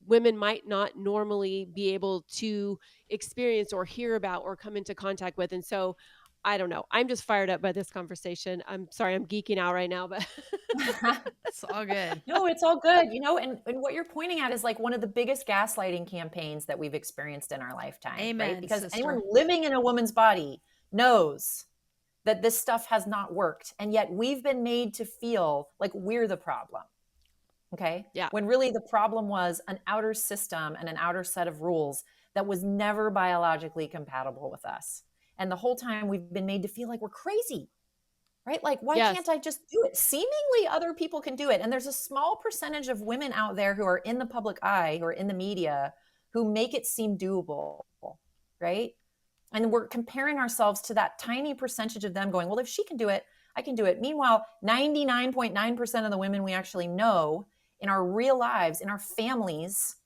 women might not normally be able to experience or hear about or come into contact with. And so I don't know. I'm just fired up by this conversation. I'm sorry, I'm geeking out right now, but It's all good. No, it's all good. And what you're pointing at is like one of the biggest gaslighting campaigns that we've experienced in our lifetime. Amen, right? Because sister. anyone living in a woman's body knows that this stuff has not worked. And yet we've been made to feel like we're the problem. Okay. Yeah. When really the problem was an outer system and an outer set of rules that was never biologically compatible with us. And the whole time we've been made to feel like we're crazy, right? Like, why Yes. can't I just do it? Seemingly other people can do it. And there's a small percentage of women out there who are in the public eye, who are in the media, who make it seem doable, right? And we're comparing ourselves to that tiny percentage of them going, well, if she can do it, I can do it. Meanwhile, 99.9% of the women we actually know in our real lives, in our families,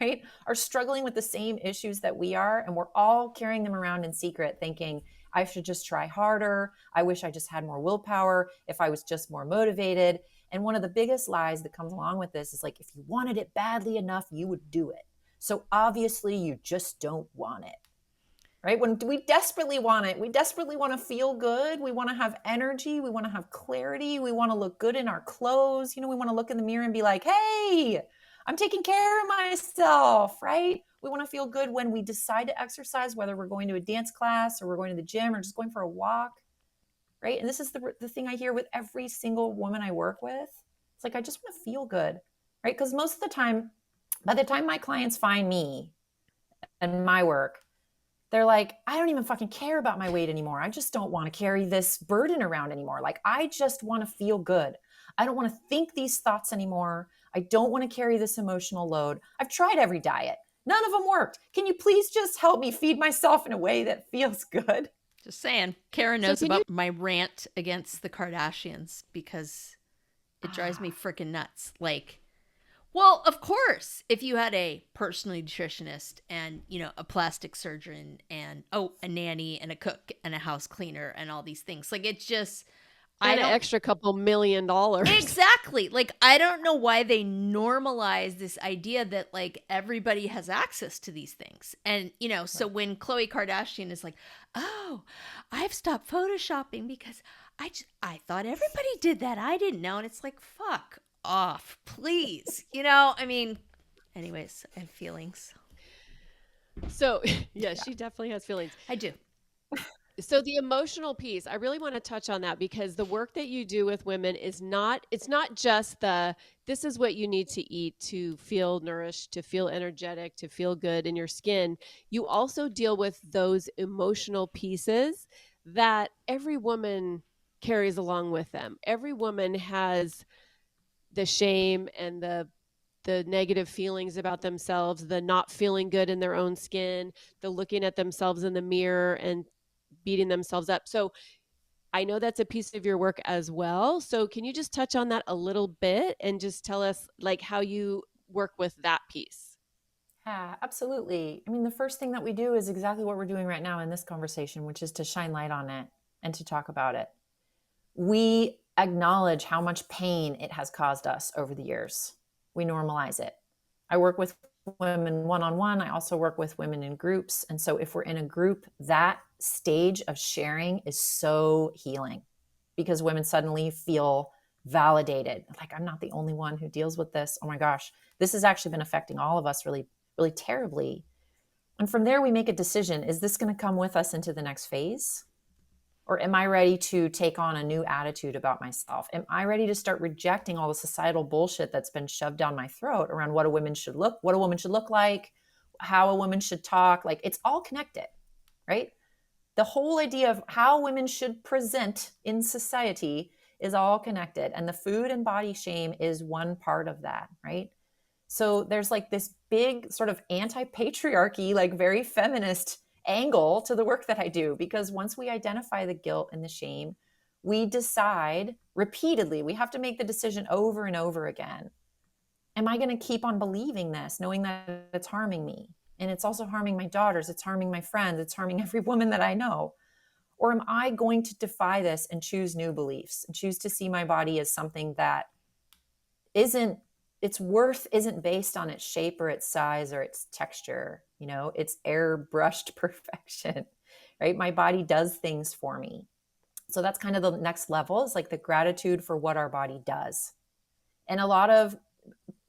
right, are struggling with the same issues that we are. And we're all carrying them around in secret thinking, I should just try harder. I wish I just had more willpower. If I was just more motivated. And one of the biggest lies that comes along with this is like, if you wanted it badly enough, you would do it. So obviously you just don't want it. Right? When we desperately want it, we desperately want to feel good. We want to have energy. We want to have clarity. We want to look good in our clothes. We want to look in the mirror and be like, hey, I'm taking care of myself, right? We want to feel good when we decide to exercise, whether we're going to a dance class or we're going to the gym or just going for a walk, right? And this is the thing I hear with every single woman I work with. It's like, I just want to feel good, right? Because most of the time, by the time my clients find me and my work, they're like, I don't even fucking care about my weight anymore. I just don't want to carry this burden around anymore. Like, I just want to feel good. I don't want to think these thoughts anymore. I don't want to carry this emotional load. I've tried every diet. None of them worked. Can you please just help me feed myself in a way that feels good? Just saying. Karen knows about my rant against the Kardashians because it drives me freaking nuts. Like, well, of course, if you had a personal nutritionist and, a plastic surgeon and, a nanny and a cook and a house cleaner and all these things, like, it's just, an extra couple $1 million. Exactly. Like, I don't know why they normalize this idea that, like, everybody has access to these things. And, so when Khloe Kardashian is like, oh, I've stopped photoshopping because I thought everybody did that. I didn't know. And it's like, fuck off, please. Anyways, I have feelings. So, yeah, she definitely has feelings. I do. So the emotional piece, I really want to touch on that, because the work that you do with women it's not just this is what you need to eat to feel nourished, to feel energetic, to feel good in your skin. You also deal with those emotional pieces that every woman carries along with them. Every woman has the shame and the negative feelings about themselves, the not feeling good in their own skin, the looking at themselves in the mirror and beating themselves up. So I know that's a piece of your work as well. So can you just touch on that a little bit and just tell us like how you work with that piece? Yeah, absolutely. The first thing that we do is exactly what we're doing right now in this conversation, which is to shine light on it and to talk about it. We acknowledge how much pain it has caused us over the years. We normalize it. I work with women one-on-one. I also work with women in groups. And so if we're in a group, that stage of sharing is so healing because women suddenly feel validated. Like, I'm not the only one who deals with this. Oh my gosh, this has actually been affecting all of us really, really terribly. And from there, we make a decision. Is this going to come with us into the next phase? Or am I ready to take on a new attitude about myself? Am I ready to start rejecting all the societal bullshit that's been shoved down my throat around what a woman should look like, how a woman should talk. Like, it's all connected, right? The whole idea of how women should present in society is all connected. And the food and body shame is one part of that, right? So there's like this big sort of anti-patriarchy, like very feminist angle to the work that I do, because once we identify the guilt and the shame, we decide repeatedly, we have to make the decision over and over again. Am I going to keep on believing this, knowing that it's harming me? And it's also harming my daughters, it's harming my friends, it's harming every woman that I know. Or am I going to defy this and choose new beliefs and choose to see my body as something that isn't, its worth isn't based on its shape or its size or its texture, you know, it's airbrushed perfection, right? My body does things for me. So that's kind of the next level, is like the gratitude for what our body does. And a lot of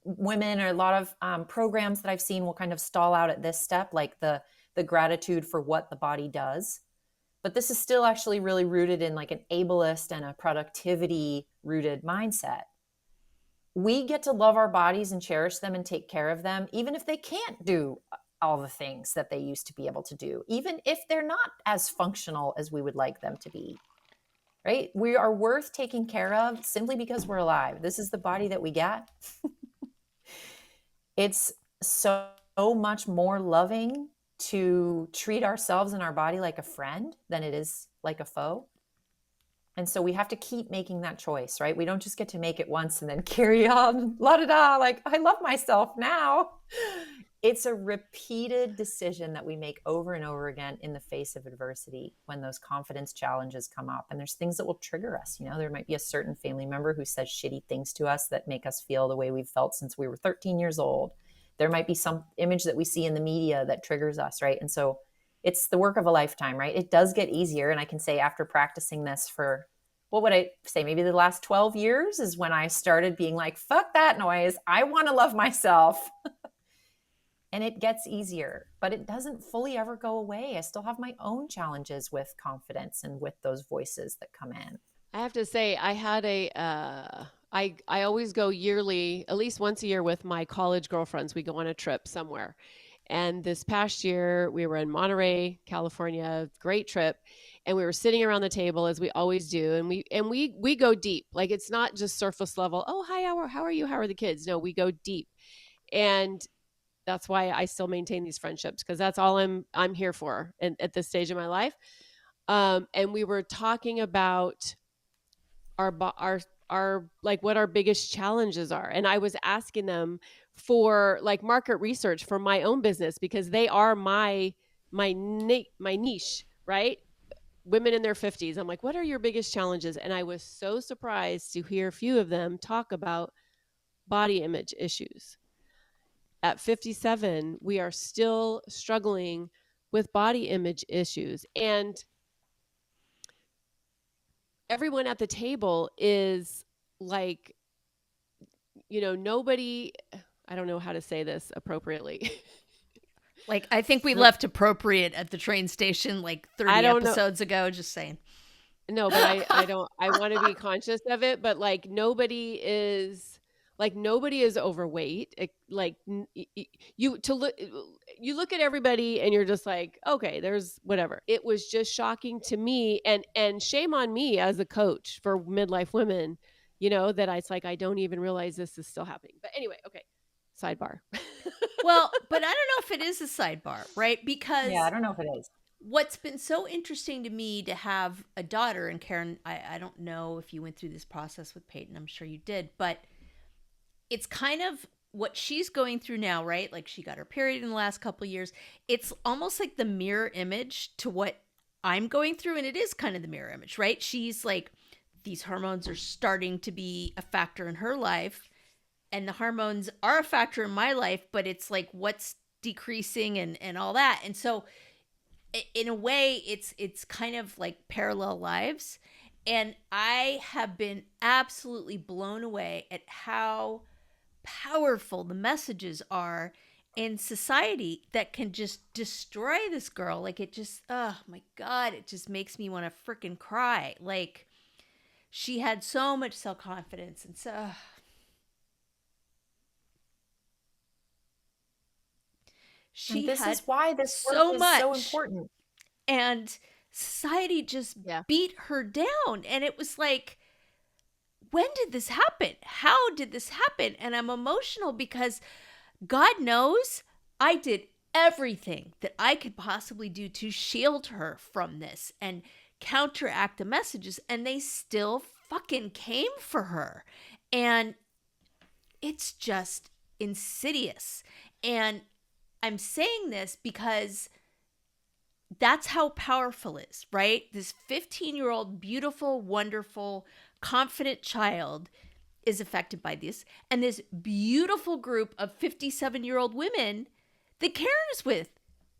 women, or a lot of programs that I've seen, will kind of stall out at this step, like the gratitude for what the body does. But this is still actually really rooted in like an ableist and a productivity rooted mindset. We get to love our bodies and cherish them and take care of them, even if they can't do all the things that they used to be able to do, even if they're not as functional as we would like them to be, right? We are worth taking care of simply because we're alive. This is the body that we got. It's so much more loving to treat ourselves and our body like a friend than it is like a foe. And so we have to keep making that choice, right? We don't just get to make it once and then carry on, la-da-da, like, I love myself now. It's a repeated decision that we make over and over again in the face of adversity, when those confidence challenges come up. And there's things that will trigger us. You know, there might be a certain family member who says shitty things to us that make us feel the way we've felt since we were 13 years old. There might be some image that we see in the media that triggers us, right? And so it's the work of a lifetime, right? It does get easier. And I can say, after practicing this for, what would I say, maybe the last 12 years, is when I started being like, fuck that noise. I want to love myself. And it gets easier, but it doesn't fully ever go away. I still have my own challenges with confidence and with those voices that come in. I have to say, I had I always go yearly, at least once a year, with my college girlfriends. We go on a trip somewhere. And this past year, we were in Monterey, California, great trip. And we were sitting around the table, as we always do. And we go deep. Like, it's not just surface level. Oh, hi, how are you? How are the kids? No, we go deep. And that's why I still maintain these friendships, because that's all I'm here for at this stage of my life. And we were talking about our like what our biggest challenges are. And I was asking them for like market research for my own business, because they are my niche, right? Women in their 50s. I'm like, what are your biggest challenges? And I was so surprised to hear a few of them talk about body image issues. At 57, we are still struggling with body image issues. And everyone at the table is like, you know, nobody, I don't know how to say this appropriately. Like, I think we left appropriate at the train station like 30 episodes ago, just saying. No, but I want to be conscious of it, but like nobody is overweight. Like, you look at everybody and you're just like, okay, there's whatever. It was just shocking to me, and shame on me as a coach for midlife women, you know, that it's like, I don't even realize this is still happening. But anyway, okay. Sidebar. Well, but I don't know if it is a sidebar, right? Because yeah, I don't know if it is. What's been so interesting to me to have a daughter, and Karen, I don't know if you went through this process with Peyton, I'm sure you did, but it's kind of what she's going through now, right? Like, she got her period in the last couple of years. It's almost like the mirror image to what I'm going through, and it is kind of the mirror image, right? She's like, these hormones are starting to be a factor in her life, and the hormones are a factor in my life, but it's like, what's decreasing and all that. And so in a way, it's kind of like parallel lives. And I have been absolutely blown away at how powerful the messages are in society that can just destroy this girl. Like, it just, oh my God, it just makes me want to freaking cry. Like, she had so much self-confidence, and so She and this had is why this so work is much. so important. And society just beat her down. And it was like, when did this happen? How did this happen? And I'm emotional because God knows I did everything that I could possibly do to shield her from this and counteract the messages, and they still fucking came for her. And it's just insidious. And I'm saying this because that's how powerful it is, right? This 15-year-old, beautiful, wonderful, confident child is affected by this. And this beautiful group of 57-year-old women that Karen is with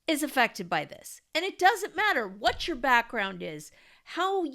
is affected by this. And it doesn't matter what your background is, how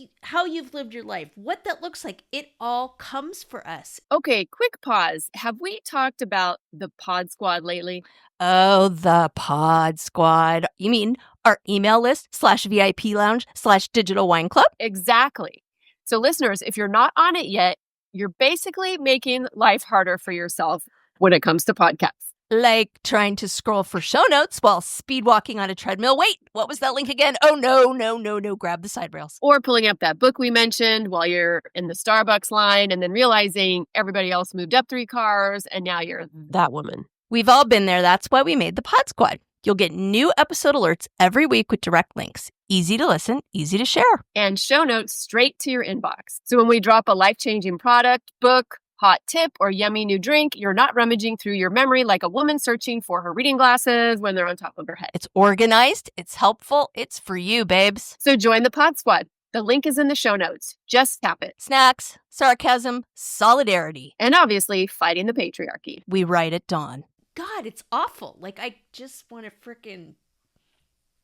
you've lived your life, what that looks like. It all comes for us. Okay, quick pause. Have we talked about the Pod Squad lately? Oh, the Pod Squad. You mean our email list /VIP lounge /digital wine club? Exactly. So listeners, if you're not on it yet, you're basically making life harder for yourself when it comes to podcasts. Like trying to scroll for show notes while speed walking on a treadmill. Wait, what was that link again? Oh, no. Grab the side rails. Or pulling up that book we mentioned while you're in the Starbucks line and then realizing everybody else moved up 3 cars and now you're that woman. We've all been there. That's why we made the Pod Squad. You'll get new episode alerts every week with direct links. Easy to listen, easy to share. And show notes straight to your inbox. So when we drop a life-changing product, book, hot tip, or yummy new drink, you're not rummaging through your memory like a woman searching for her reading glasses when they're on top of her head. It's organized, it's helpful, it's for you, babes. So join the Pod Squad. The link is in the show notes. Just tap it. Snacks, sarcasm, solidarity. And obviously, fighting the patriarchy. We write at dawn. God, it's awful. Like, I just want to freaking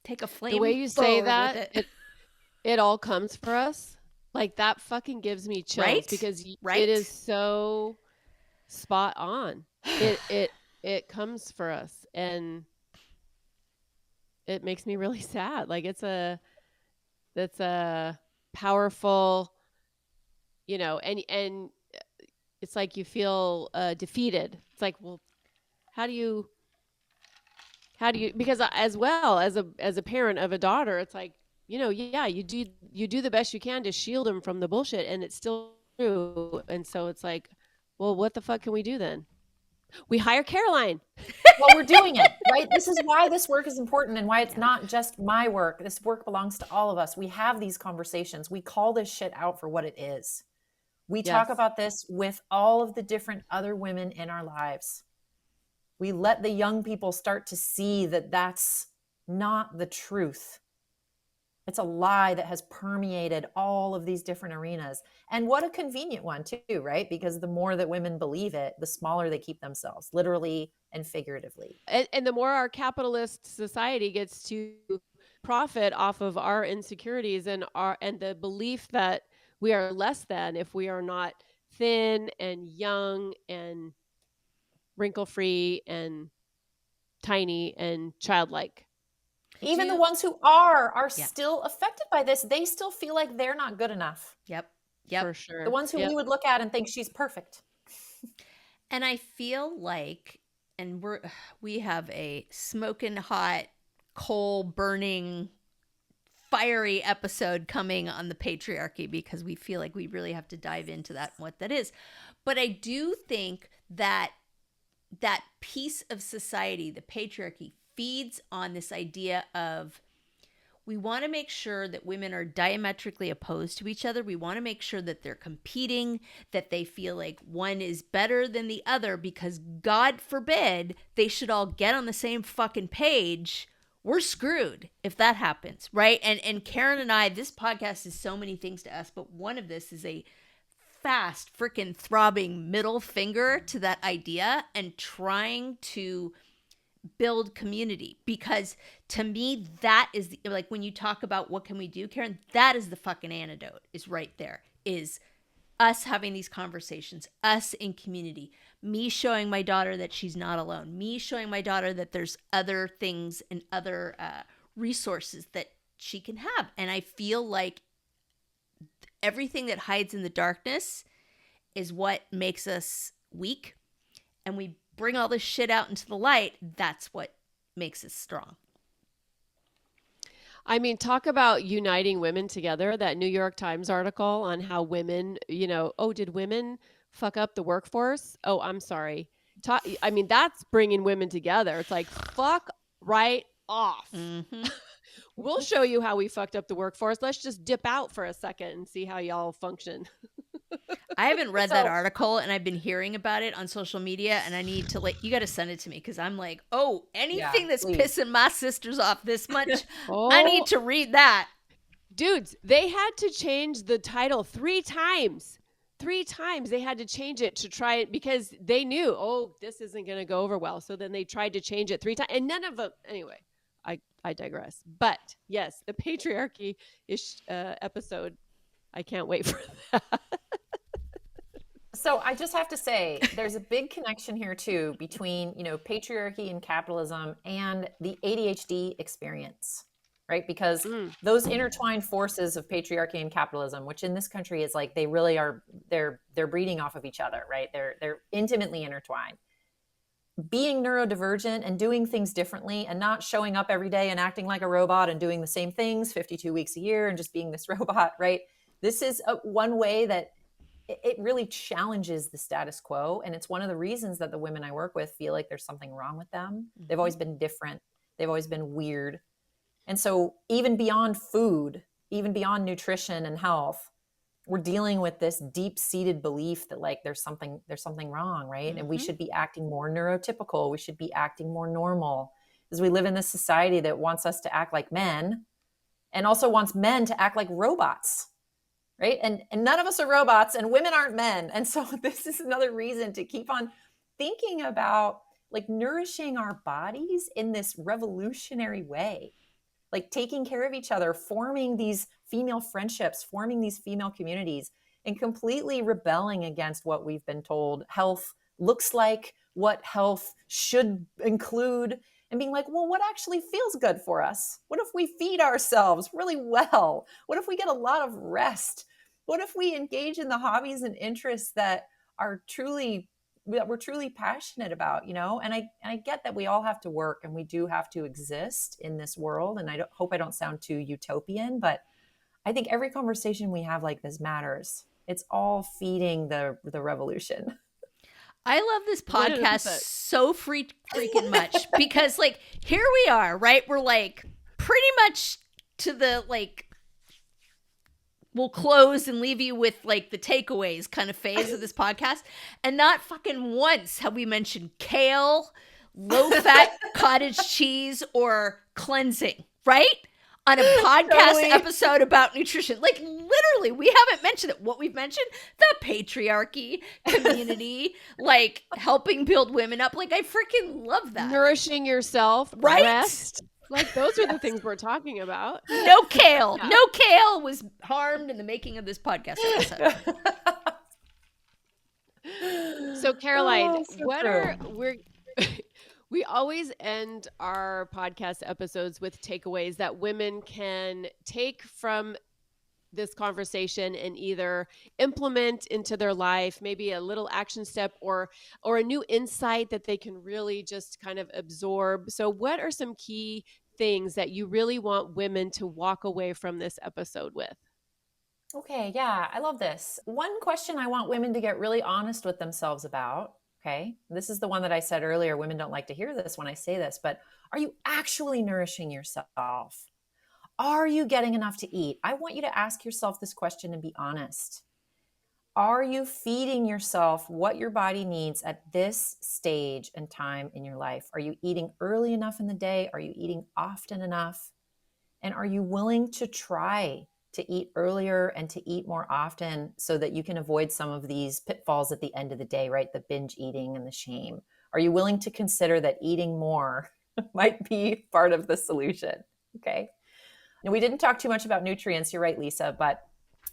take a flame. The way you say that, it all comes for us. Like, that fucking gives me chills, right? Because right? It is so spot on. It comes for us, and it makes me really sad. Like, that's a powerful, and it's like you feel defeated. It's like, well, how do you because as well as a parent of a daughter, it's like, you do the best you can to shield them from the bullshit, and it's still true. And so it's like, well, what the fuck can we do then? We hire Caroline. Well, we're doing it, right? This is why this work is important and why it's not just my work. This work belongs to all of us. We have these conversations. We call this shit out for what it is. We talk about this with all of the different other women in our lives. We let the young people start to see that that's not the truth. It's a lie that has permeated all of these different arenas. And what a convenient one too, right? Because the more that women believe it, the smaller they keep themselves, literally and figuratively. And the more our capitalist society gets to profit off of our insecurities and the belief that we are less than if we are not thin and young and wrinkle-free and tiny and childlike. Even the ones who are still affected by this. They still feel like they're not good enough. Yep. For sure. The ones who we would look at and think she's perfect. And I feel like, and we have a smoking hot, coal burning, fiery episode coming on the patriarchy because we feel like we really have to dive into that and what that is. But I do think that that piece of society, the patriarchy, feeds on this idea of we want to make sure that women are diametrically opposed to each other. We want to make sure that they're competing, that they feel like one is better than the other because God forbid they should all get on the same fucking page. We're screwed if that happens, right? And Karen and I, this podcast is so many things to us, but one of this is a fast freaking throbbing middle finger to that idea and trying to build community, because to me that is like when you talk about what can we do, Karen, that is the fucking antidote, is right there, is us having these conversations, us in community, me showing my daughter that she's not alone, me showing my daughter that there's other things and other resources that she can have. And I feel like everything that hides in the darkness is what makes us weak, and we bring all this shit out into the light. That's what makes us strong. I mean, talk about uniting women together. That New York Times article on how women, did women fuck up the workforce? Oh, I'm sorry. I mean, that's bringing women together. It's like, fuck right off. Mm-hmm. We'll show you how we fucked up the workforce. Let's just dip out for a second and see how y'all function. I haven't read that article, and I've been hearing about it on social media, and I need to you got to send it to me, because I'm like, oh, anything that's pissing my sisters off this much, I need to read that. Dudes, they had to change the title 3 times. 3 times they had to change it to try it, because they knew, this isn't going to go over well. So then they tried to change it 3 times, and none of them. Anyway, I digress. But yes, the patriarchy episode, I can't wait for that. So I just have to say, there's a big connection here too between, patriarchy and capitalism and the ADHD experience, right? Because those intertwined forces of patriarchy and capitalism, which in this country is like, they really are, they're breeding off of each other, right? They're intimately intertwined. Being neurodivergent and doing things differently and not showing up every day and acting like a robot and doing the same things 52 weeks a year and just being this robot, right? This is one way that it really challenges the status quo. And it's one of the reasons that the women I work with feel like there's something wrong with them. Mm-hmm. They've always been different. They've always been weird. And so even beyond food, even beyond nutrition and health, we're dealing with this deep-seated belief that like there's something wrong, right? Mm-hmm. And we should be acting more neurotypical. We should be acting more normal, because we live in this society that wants us to act like men and also wants men to act like robots. Right. And none of us are robots, and women aren't men. And so this is another reason to keep on thinking about like nourishing our bodies in this revolutionary way, like taking care of each other, forming these female friendships, forming these female communities, and completely rebelling against what we've been told health looks like, what health should include, and being like, well, what actually feels good for us? What if we feed ourselves really well? What if we get a lot of rest? What if we engage in the hobbies and interests that we're truly passionate about, And I get that we all have to work and we do have to exist in this world. And I hope I don't sound too utopian, but I think every conversation we have like this matters. It's all feeding the revolution. I love this podcast 100%. So freaking much because like here we are, right? We're like pretty much to the like we'll close and leave you with like the takeaways kind of phase of this podcast. And not fucking once have we mentioned kale, low-fat cottage cheese, or cleansing, right? On a podcast episode about nutrition. Like literally, we haven't mentioned it. What we've mentioned, the patriarchy, community, like helping build women up. Like I freaking love that. Nourishing yourself, right? Rest. Like those are the things we're talking about. No kale. Yeah. No kale was harmed in the making of this podcast episode. So Caroline, we always end our podcast episodes with takeaways that women can take from this conversation and either implement into their life, maybe a little action step or a new insight that they can really just kind of absorb. So what are some key things that you really want women to walk away from this episode with? Okay, yeah, I love this. One question I want women to get really honest with themselves about, okay? This is the one that I said earlier, women don't like to hear this when I say this, but are you actually nourishing yourself? Are you getting enough to eat? I want you to ask yourself this question and be honest. Are you feeding yourself what your body needs at this stage and time in your life? Are you eating early enough in the day? Are you eating often enough? And are you willing to try to eat earlier and to eat more often so that you can avoid some of these pitfalls at the end of the day, right? The binge eating and the shame. Are you willing to consider that eating more might be part of the solution? Okay. Now, we didn't talk too much about nutrients. You're right, Lisa, but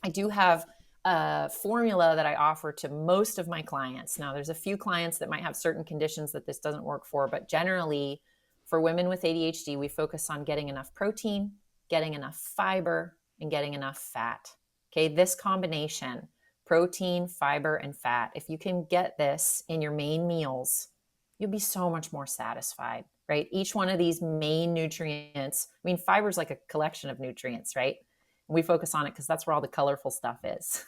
I do have a formula that I offer to most of my clients. Now, there's a few clients that might have certain conditions that this doesn't work for, but generally for women with ADHD, we focus on getting enough protein, getting enough fiber, and getting enough fat. Okay, this combination, protein, fiber, and fat, if you can get this in your main meals, you'll be so much more satisfied. right? Each one of these main nutrients, I mean, fiber is like a collection of nutrients, right? And we focus on it because that's where all the colorful stuff is.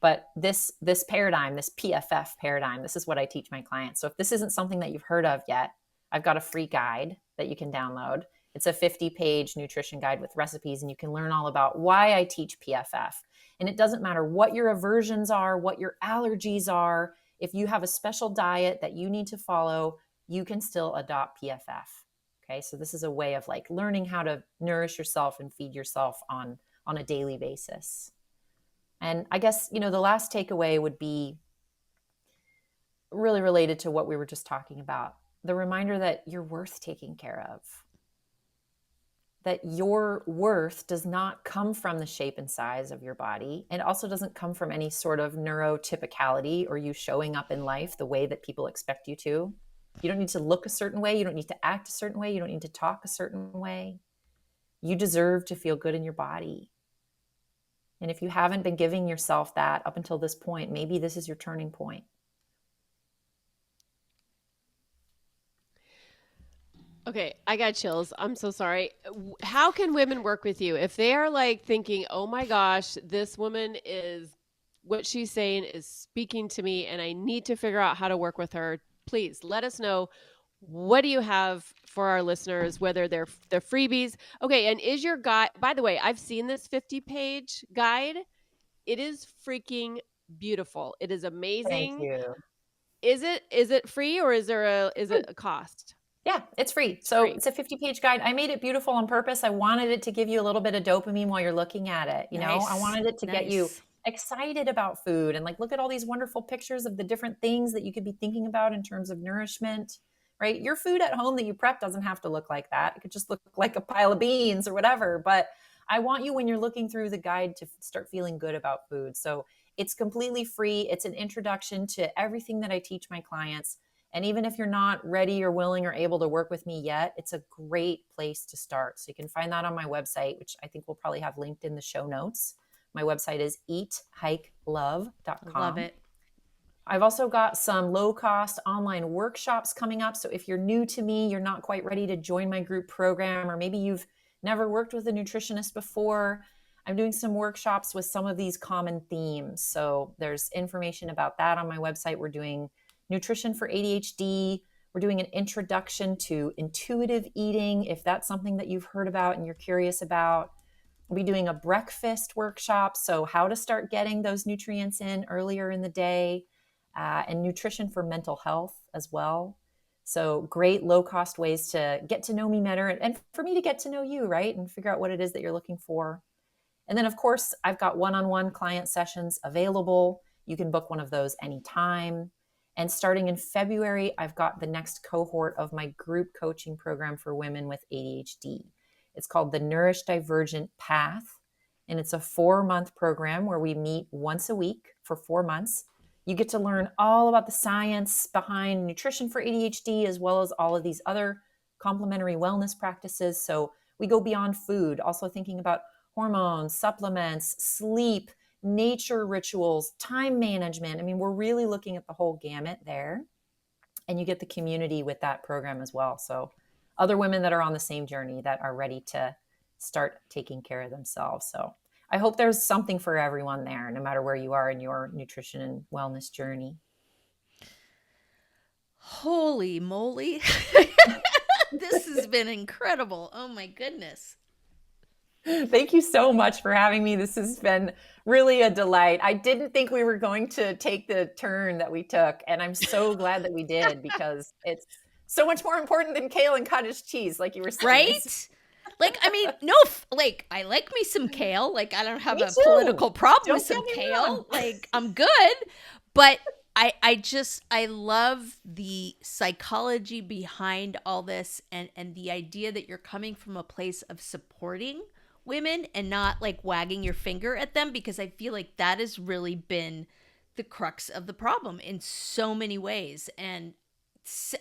But this paradigm, this PFF paradigm, this is what I teach my clients. So if this isn't something that you've heard of yet, I've got a free guide that you can download. It's a 50-page nutrition guide with recipes, and you can learn all about why I teach PFF. And it doesn't matter what your aversions are, what your allergies are. If you have a special diet that you need to follow, you can still adopt PFF. Okay, so this is a way of like learning how to nourish yourself and feed yourself on a daily basis. And I guess, the last takeaway would be really related to what we were just talking about. The reminder that you're worth taking care of. That your worth does not come from the shape and size of your body. It also doesn't come from any sort of neurotypicality or you showing up in life the way that people expect you to. You don't need to look a certain way. You don't need to act a certain way. You don't need to talk a certain way. You deserve to feel good in your body. And if you haven't been giving yourself that up until this point, maybe this is your turning point. Okay, I got chills. I'm so sorry. How can women work with you if they are like thinking, oh my gosh, this woman is, what she's saying is speaking to me and I need to figure out how to work with her? Please let us know. What do you have for our listeners, whether they're the freebies? Okay, and is your guide, by the way, I've seen this 50-page guide. It is freaking beautiful. It is amazing. Thank you. Is it free or is it a cost? Yeah, it's free. So it's a 50-page guide. I made it beautiful on purpose. I wanted it to give you a little bit of dopamine while you're looking at it. I wanted it to get you excited about food and like, look at all these wonderful pictures of the different things that you could be thinking about in terms of nourishment, right? Your food at home that you prep doesn't have to look like that. It could just look like a pile of beans or whatever. But I want you, when you're looking through the guide, to start feeling good about food. So it's completely free. It's an introduction to everything that I teach my clients. And even if you're not ready or willing or able to work with me yet, it's a great place to start. So you can find that on my website, which I think we'll probably have linked in the show notes. My website is eathikeLove.com. Love it. I've also got some low-cost online workshops coming up. So if you're new to me, you're not quite ready to join my group program, or maybe you've never worked with a nutritionist before, I'm doing some workshops with some of these common themes. So there's information about that on my website. We're doing nutrition for ADHD. We're doing an introduction to intuitive eating, if that's something that you've heard about and you're curious about. We'll be doing a breakfast workshop, so how to start getting those nutrients in earlier in the day, and nutrition for mental health as well. So great low-cost ways to get to know me better and for me to get to know you, right? And figure out what it is that you're looking for. And then, of course, I've got one-on-one client sessions available. You can book one of those anytime. And starting in February, I've got the next cohort of my group coaching program for women with ADHD. It's called the Neurodivergent Path. And it's a 4-month program where we meet once a week for 4 months. You get to learn all about the science behind nutrition for ADHD, as well as all of these other complementary wellness practices. So we go beyond food, also thinking about hormones, supplements, sleep, nature rituals, time management. I mean, we're really looking at the whole gamut there. And you get the community with that program as well. So other women that are on the same journey that are ready to start taking care of themselves. So I hope there's something for everyone there, no matter where you are in your nutrition and wellness journey. Holy moly. This has been incredible. Oh my goodness. Thank you so much for having me. This has been really a delight. I didn't think we were going to take the turn that we took, and I'm so glad that we did, because it's so much more important than kale and cottage cheese, like you were saying. Right? Like, I mean, no, like, I like me some kale. Like, I don't have Me a too. political problem with Don't some get me kale. wrong. Like, I'm good. But I love the psychology behind all this, and the idea that you're coming from a place of supporting women and not like wagging your finger at them, because I feel like that has really been the crux of the problem in so many ways. And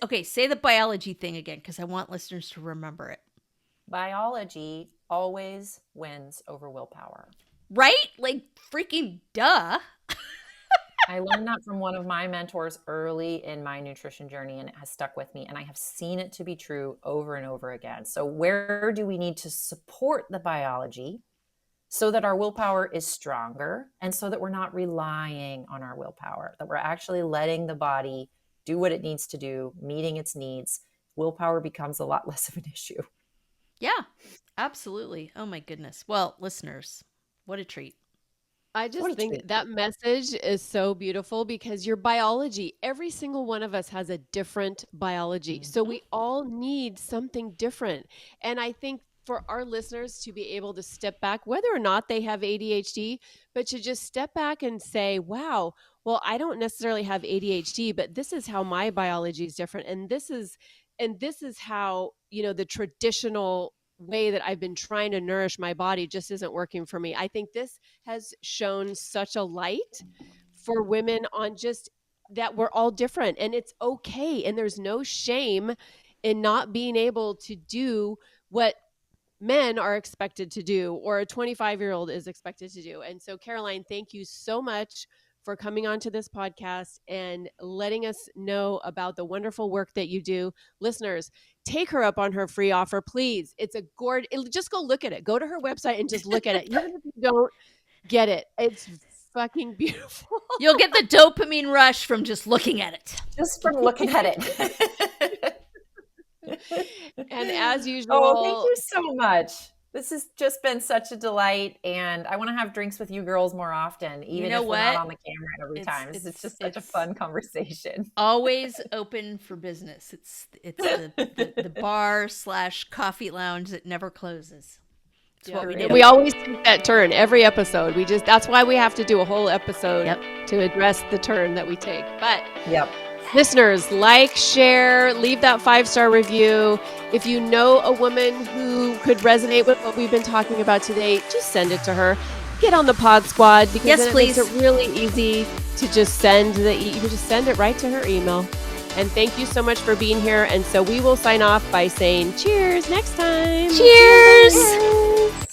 okay, say the biology thing again, because I want listeners to remember it. Biology always wins over willpower. Right? Like, freaking duh. I learned that from one of my mentors early in my nutrition journey, and it has stuck with me. And I have seen it to be true over and over again. So where do we need to support the biology so that our willpower is stronger and so that we're not relying on our willpower, that we're actually letting the body do what it needs to do, meeting its needs? Willpower becomes a lot less of an issue. Yeah, absolutely. Oh my goodness. Well, listeners, what a treat. I just think that message is so beautiful because your biology, every single one of us has a different biology. So we all need something different. And I think for our listeners to be able to step back, whether or not they have ADHD, but to just step back and say, wow, well, I don't necessarily have ADHD, but this is how my biology is different. And this is how, the traditional way that I've been trying to nourish my body just isn't working for me. I think this has shown such a light for women on just that we're all different and it's okay. And there's no shame in not being able to do what men are expected to do or a 25-year-old is expected to do. And so, Caroline, thank you so much for coming onto this podcast and letting us know about the wonderful work that you do. Listeners, take her up on her free offer, please. It's a just go look at it. Go to her website and just look at it. Even if you don't get it, it's fucking beautiful. You'll get the dopamine rush from just looking at it. Just from looking at it. And as usual, thank you so much. This has just been such a delight, and I want to have drinks with you girls more often, even if we're not on the camera every time. It's just such a fun conversation. Always open for business. It's the bar / coffee lounge that never closes. It's what we do. We always take that turn every episode. That's why we have to do a whole episode to address the turn that we take. But listeners, like, share, leave that 5-star review. If you know a woman who could resonate with what we've been talking about today, just send it to her. Get on the Pod Squad because it makes it really easy to just send you can just send it right to her email. And thank you so much for being here. And so we will sign off by saying cheers next time. Cheers.